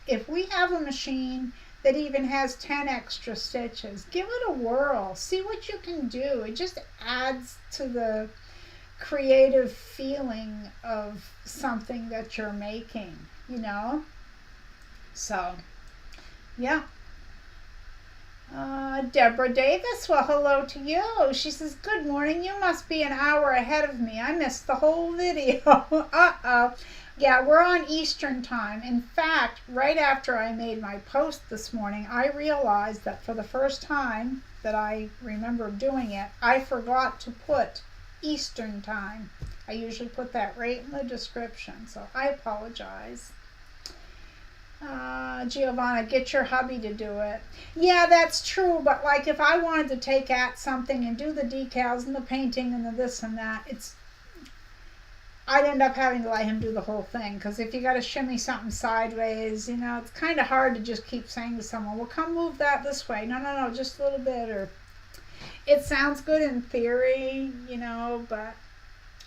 if we have a machine that even has 10 extra stitches, give it a whirl. See what you can do. It just adds to the creative feeling of something that you're making, So, yeah. Deborah Davis, well, hello to you. She says, good morning. You must be an hour ahead of me. I missed the whole video. Uh-oh. Yeah, we're on Eastern time. In fact, right after I made my post this morning, I realized that for the first time that I remember doing it, I forgot to put Eastern time. I usually put that right in the description, so I apologize. Giovanna, get your hubby to do it. Yeah, that's true, but like if I wanted to take at something and do the decals and the painting and the this and that, I'd end up having to let him do the whole thing, because if you got to shimmy something sideways, it's kind of hard to just keep saying to someone, well, come move that this way. No, just a little bit. Or it sounds good in theory, but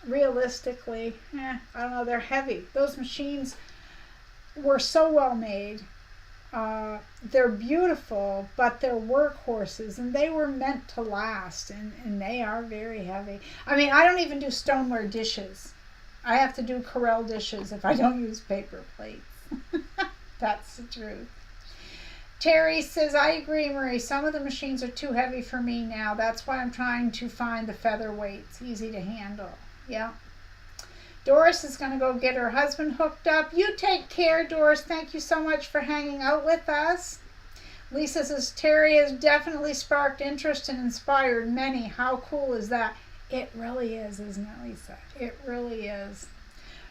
realistically, I don't know, they're heavy. Those machines were so well made. They're beautiful, but they're workhorses, and they were meant to last, and they are very heavy. I mean, I don't even do stoneware dishes. I have to do Corelle dishes if I don't use paper plates. That's the truth. Terry says, I agree, Marie. Some of the machines are too heavy for me now. That's why I'm trying to find the featherweights, easy to handle. Yeah. Doris is going to go get her husband hooked up. You take care, Doris. Thank you so much for hanging out with us. Lisa says, Terry has definitely sparked interest and inspired many. How cool is that? It really is, isn't it, Lisa? It really is.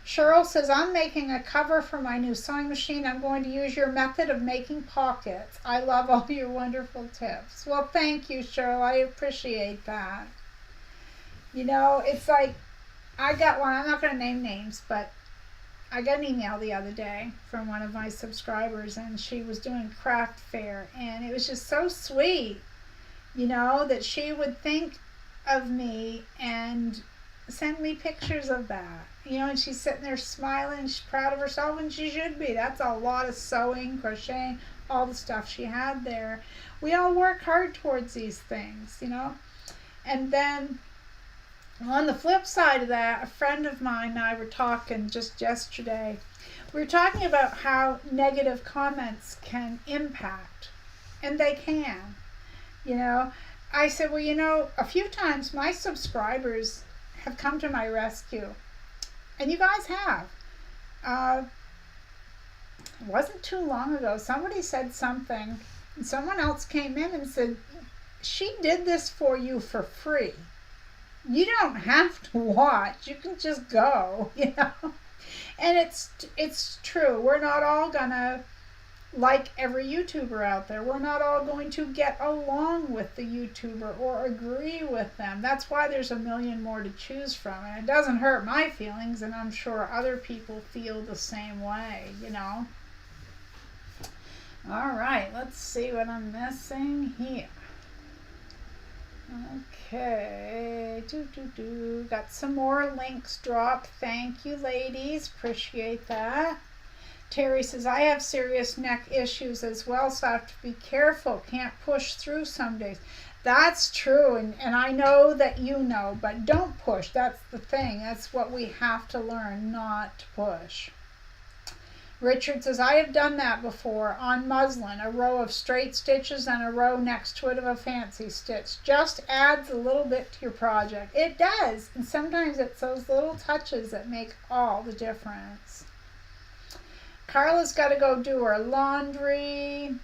Cheryl says, I'm making a cover for my new sewing machine. I'm going to use your method of making pockets. I love all your wonderful tips. Well, thank you, Cheryl. I appreciate that. It's like, I got one, I'm not going to name names, but I got an email the other day from one of my subscribers, and she was doing craft fair, and it was just so sweet, that she would think of me and send me pictures of that, and she's sitting there smiling, she's proud of herself, and she should be. That's a lot of sewing, crocheting, all the stuff she had there. We all work hard towards these things, and then on the flip side of that, a friend of mine and I were talking just yesterday. We were talking about how negative comments can impact, and they can. I said, well, a few times my subscribers have come to my rescue, and you guys have. uh, it wasn't too long ago, somebody said something, and someone else came in and said, she did this for you for free. You don't have to watch. You can just go, you know. And it's true. We're not all gonna like every YouTuber out there. We're not all going to get along with the YouTuber or agree with them. That's why there's a million more to choose from. And it doesn't hurt my feelings, and I'm sure other people feel the same way, you know. All right, let's see what I'm missing here. Okay, got some more links dropped. Thank you, ladies. Appreciate that. Terry says, I have serious neck issues as well, so I have to be careful. Can't push through some days. That's true, and I know that you know, but don't push. That's the thing. That's what we have to learn, not to push. Richard says, I have done that before on muslin, a row of straight stitches and a row next to it of a fancy stitch. Just adds a little bit to your project. It does, and sometimes it's those little touches that make all the difference. Carla's got to go do her laundry.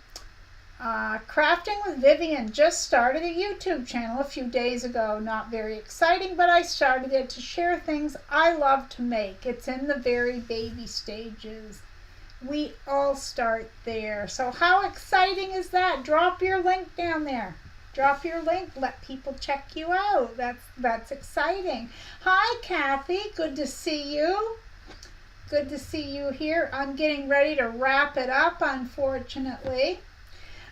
Crafting with Vivian just started a YouTube channel a few days ago. Not very exciting, but I started it to share things I love to make. It's in the very baby stages. We all start there. So how exciting is that? Drop your link down there. Drop your link. Let people check you out. That's exciting. Hi, Kathy. Good to see you. Good to see you here. I'm getting ready to wrap it up, unfortunately.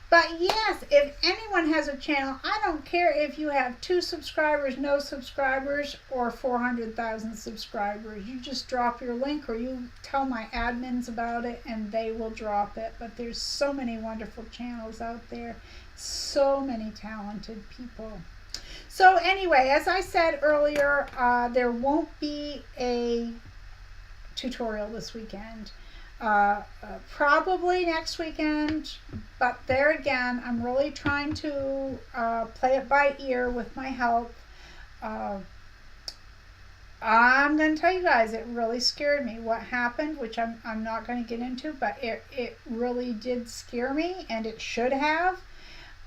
But yes, if anyone has a channel, I don't care if you have 2 subscribers, no subscribers, or 400,000 subscribers. You just drop your link, or you tell my admins about it and they will drop it. But there's so many wonderful channels out there, so many talented people. So anyway, as I said earlier, there won't be a tutorial this weekend. Probably next weekend, but there again, I'm really trying to play it by ear with my help. I'm going to tell you guys, it really scared me what happened, which I'm not going to get into, but it really did scare me, and it should have.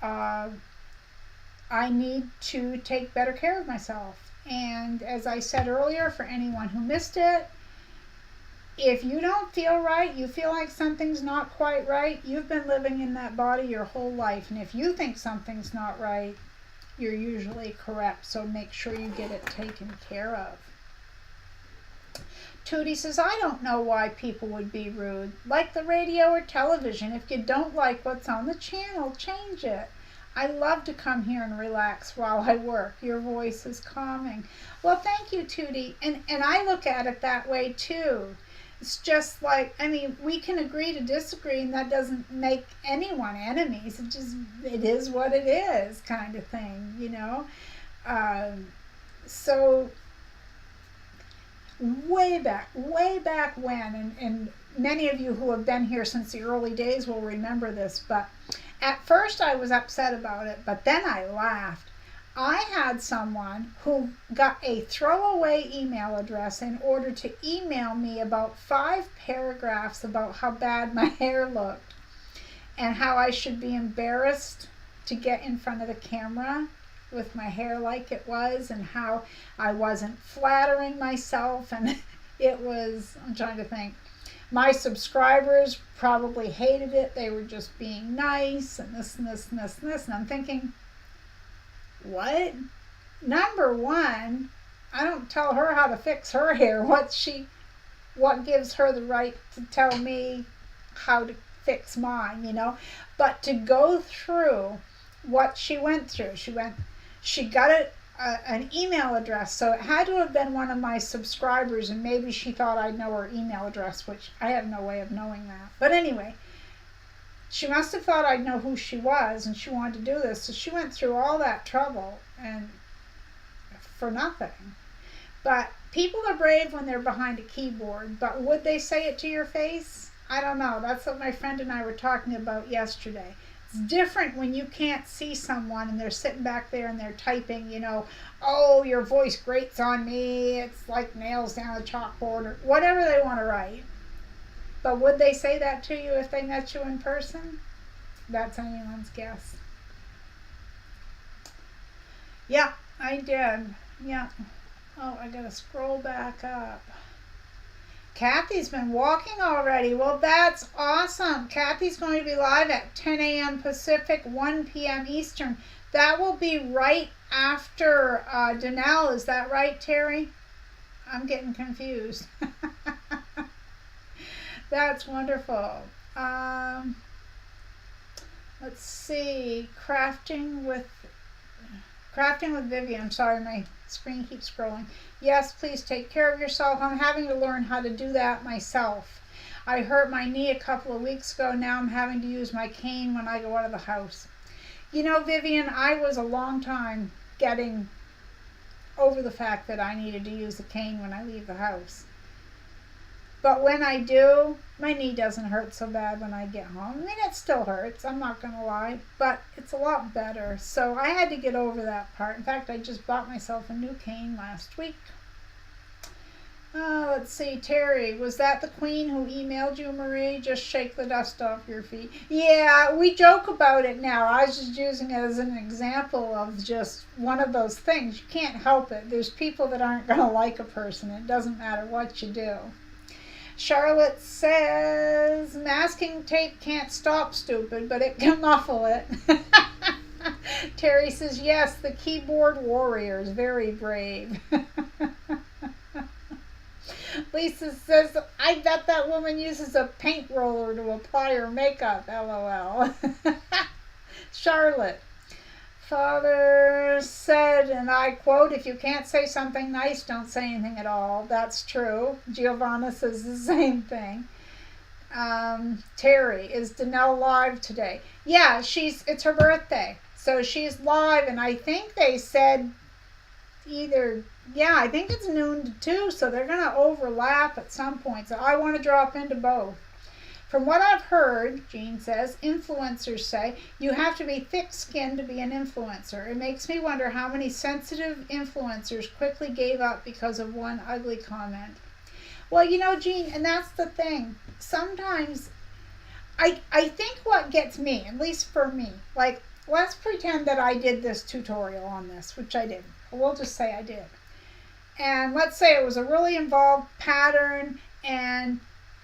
I need to take better care of myself, and as I said earlier, for anyone who missed it, if you don't feel right, you feel like something's not quite right, you've been living in that body your whole life. And if you think something's not right, you're usually correct. So make sure you get it taken care of. Tootie says, I don't know why people would be rude. Like the radio or television. If you don't like what's on the channel, change it. I love to come here and relax while I work. Your voice is calming. Well, thank you, Tootie. And I look at it that way, too. It's just like, I mean, we can agree to disagree, and that doesn't make anyone enemies. It is what it is, kind of thing, you know. So way back when, and many of you who have been here since the early days will remember this, but at first I was upset about it, but then I laughed. I had someone who got a throwaway email address in order to email me about 5 paragraphs about how bad my hair looked and how I should be embarrassed to get in front of the camera with my hair like it was, and how I wasn't flattering myself, and it was, I'm trying to think, my subscribers probably hated it. They were just being nice and this and this and this and this, and I'm thinking, what? Number one, I don't tell her how to fix her hair. What gives her the right to tell me how to fix mine, you know? But to go through what she went through, she got an email address, so it had to have been one of my subscribers, and maybe she thought I'd know her email address, which I have no way of knowing that. But anyway, she must have thought I'd know who she was, and she wanted to do this. So she went through all that trouble, and for nothing. But people are brave when they're behind a keyboard. But would they say it to your face? I don't know. That's what my friend and I were talking about yesterday. It's different when you can't see someone and they're sitting back there and they're typing, you know, oh, your voice grates on me. It's like nails down a chalkboard, or whatever they want to write. But would they say that to you if they met you in person? That's anyone's guess. Yeah, I did. Yeah. Oh, I gotta scroll back up. Kathy's been walking already. Well, that's awesome. Kathy's going to be live at 10 a.m. Pacific, 1 p.m. Eastern. That will be right after Danelle. Is that right, Terry? I'm getting confused. That's wonderful. Let's see. Crafting with Vivian. I'm sorry, my screen keeps scrolling. Yes, please take care of yourself. I'm having to learn how to do that myself. I hurt my knee a couple of weeks ago. Now I'm having to use my cane when I go out of the house. You know, Vivian, I was a long time getting over the fact that I needed to use the cane when I leave the house. But when I do, my knee doesn't hurt so bad when I get home. I mean, it still hurts, I'm not going to lie, but it's a lot better. So I had to get over that part. In fact, I just bought myself a new cane last week. Let's see, Terry, was that the queen who emailed you, Marie? Just shake the dust off your feet. Yeah, we joke about it now. I was just using it as an example of just one of those things. You can't help it. There's people that aren't going to like a person. It doesn't matter what you do. Charlotte says, masking tape can't stop stupid, but it can muffle it. Terry says, yes, the keyboard warriors, very brave. Lisa says, I bet that woman uses a paint roller to apply her makeup, LOL. Charlotte, Father said, and I quote, if you can't say something nice, don't say anything at all. That's true. Giovanna says the same thing. Terry, is Danelle live today? Yeah, it's her birthday. So she's live, and I think they said I think it's noon to 2, so they're going to overlap at some point. So I want to drop into both. From what I've heard, Jean says, influencers say you have to be thick-skinned to be an influencer. It makes me wonder how many sensitive influencers quickly gave up because of one ugly comment. Well, you know, Jean, and that's the thing. Sometimes I think what gets me, at least for me, like, let's pretend that I did this tutorial on this, which I didn't. We'll just say I did. And let's say it was a really involved pattern, and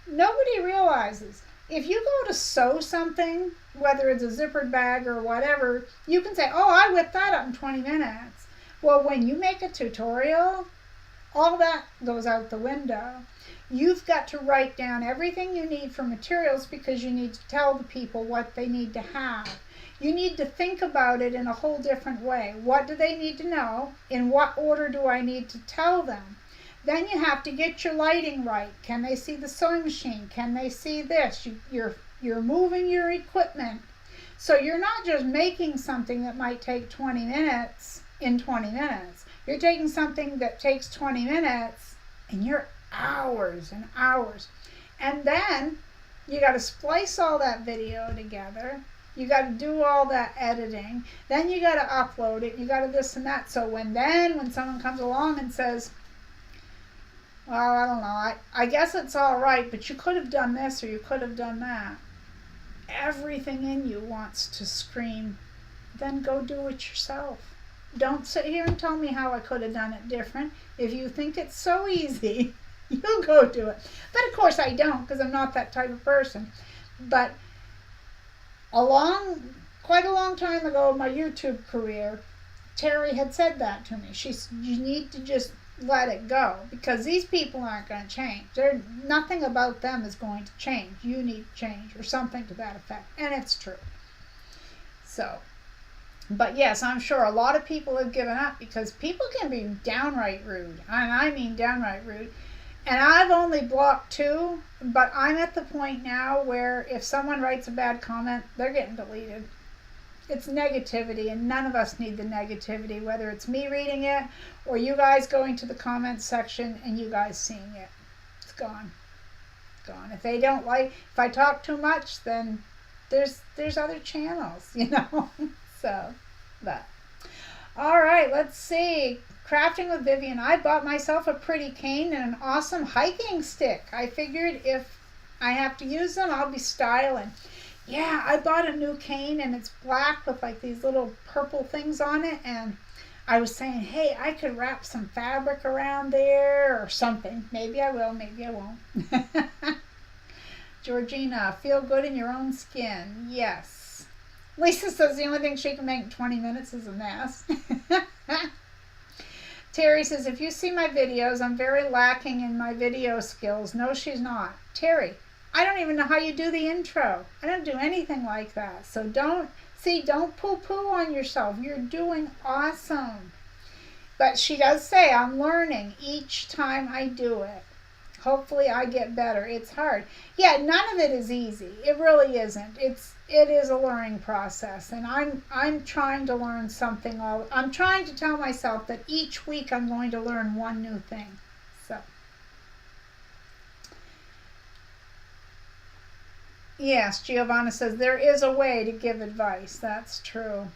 nobody realizes. If you go to sew something, whether it's a zippered bag or whatever, you can say, oh, I whipped that up in 20 minutes. Well, when you make a tutorial, all that goes out the window. You've got to write down everything you need for materials because you need to tell the people what they need to have. You need to think about it in a whole different way. What do they need to know? In what order do I need to tell them? Then you have to get your lighting right. Can they see the sewing machine? Can they see this? You're moving your equipment. So you're not just making something that might take 20 minutes in 20 minutes. You're taking something that takes 20 minutes and you're hours and hours. And then you got to splice all that video together. You got to do all that editing. Then you got to upload it. You got to this and that. So when someone comes along and says, well, I don't know, I guess it's all right, but you could have done this or you could have done that. Everything in you wants to scream, then go do it yourself. Don't sit here and tell me how I could have done it different. If you think it's so easy, you go do it. But of course I don't, because I'm not that type of person. But quite a long time ago in my YouTube career, Terry had said that to me. She said, you need to just let it go, because these people aren't going to change. Nothing about them is going to change. You need to change, or something to that effect. And it's true. So, but yes, I'm sure a lot of people have given up because people can be downright rude. And I mean downright rude. And I've only blocked 2, but I'm at the point now where if someone writes a bad comment, they're getting deleted. It's negativity, and none of us need the negativity, whether it's me reading it or you guys going to the comments section and you guys seeing it. It's gone. Gone. If they don't like, if I talk too much, then there's other channels, you know. So, but all right, let's see. Crafting with Vivian. I bought myself a pretty cane and an awesome hiking stick. I figured if I have to use them, I'll be styling. Yeah, I bought a new cane and it's black with like these little purple things on it, and I was saying, hey, I could wrap some fabric around there or something. Maybe I will, maybe I won't. Georgina, feel good in your own skin. Yes. Lisa says the only thing she can make in 20 minutes is a mess. Terry says, if you see my videos, I'm very lacking in my video skills. No, she's not. Terry, I don't even know how you do the intro. I don't do anything like that. So don't poo-poo on yourself. You're doing awesome. But she does say, I'm learning each time I do it. Hopefully I get better. It's hard. Yeah, none of it is easy. It really isn't. It is a learning process, and I'm trying to learn something. I'm trying to tell myself that each week I'm going to learn one new thing. So, yes, Giovanna says there is a way to give advice. That's true.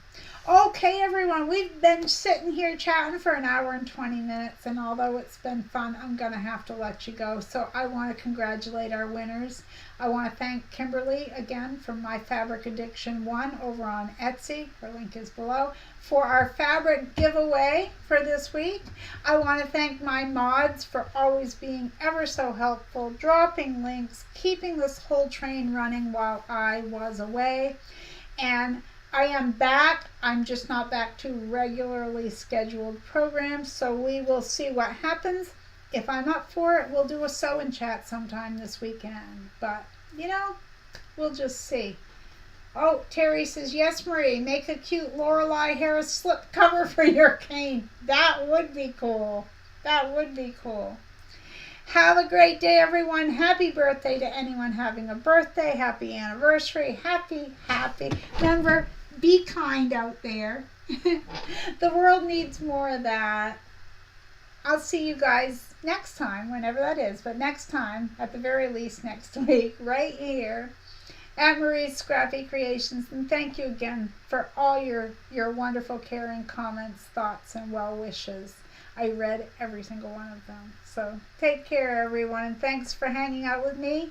Okay, everyone, we've been sitting here chatting for an hour and 20 minutes, and although it's been fun, I'm going to have to let you go. So I want to congratulate our winners. I want to thank Kimberly again from My Fabric Addiction 1 over on Etsy. Her link is below. For our fabric giveaway for this week, I want to thank my mods for always being ever so helpful, dropping links, keeping this whole train running while I was away. And I am back. I'm just not back to regularly scheduled programs, so we will see what happens. If I'm up for it, we'll do a sew and chat sometime this weekend. But, we'll just see. Oh, Terry says, yes, Marie, make a cute Lorelei Harris slip cover for your cane. That would be cool. That would be cool. Have a great day, everyone. Happy birthday to anyone having a birthday. Happy anniversary. Happy. Remember, be kind out there. The world needs more of that. I'll see you guys next time, whenever that is. But next time, at the very least next week, right here at Marie's Scrappy Creations. And thank you again for all your wonderful caring comments, thoughts, and well wishes. I read every single one of them. So take care, everyone, and thanks for hanging out with me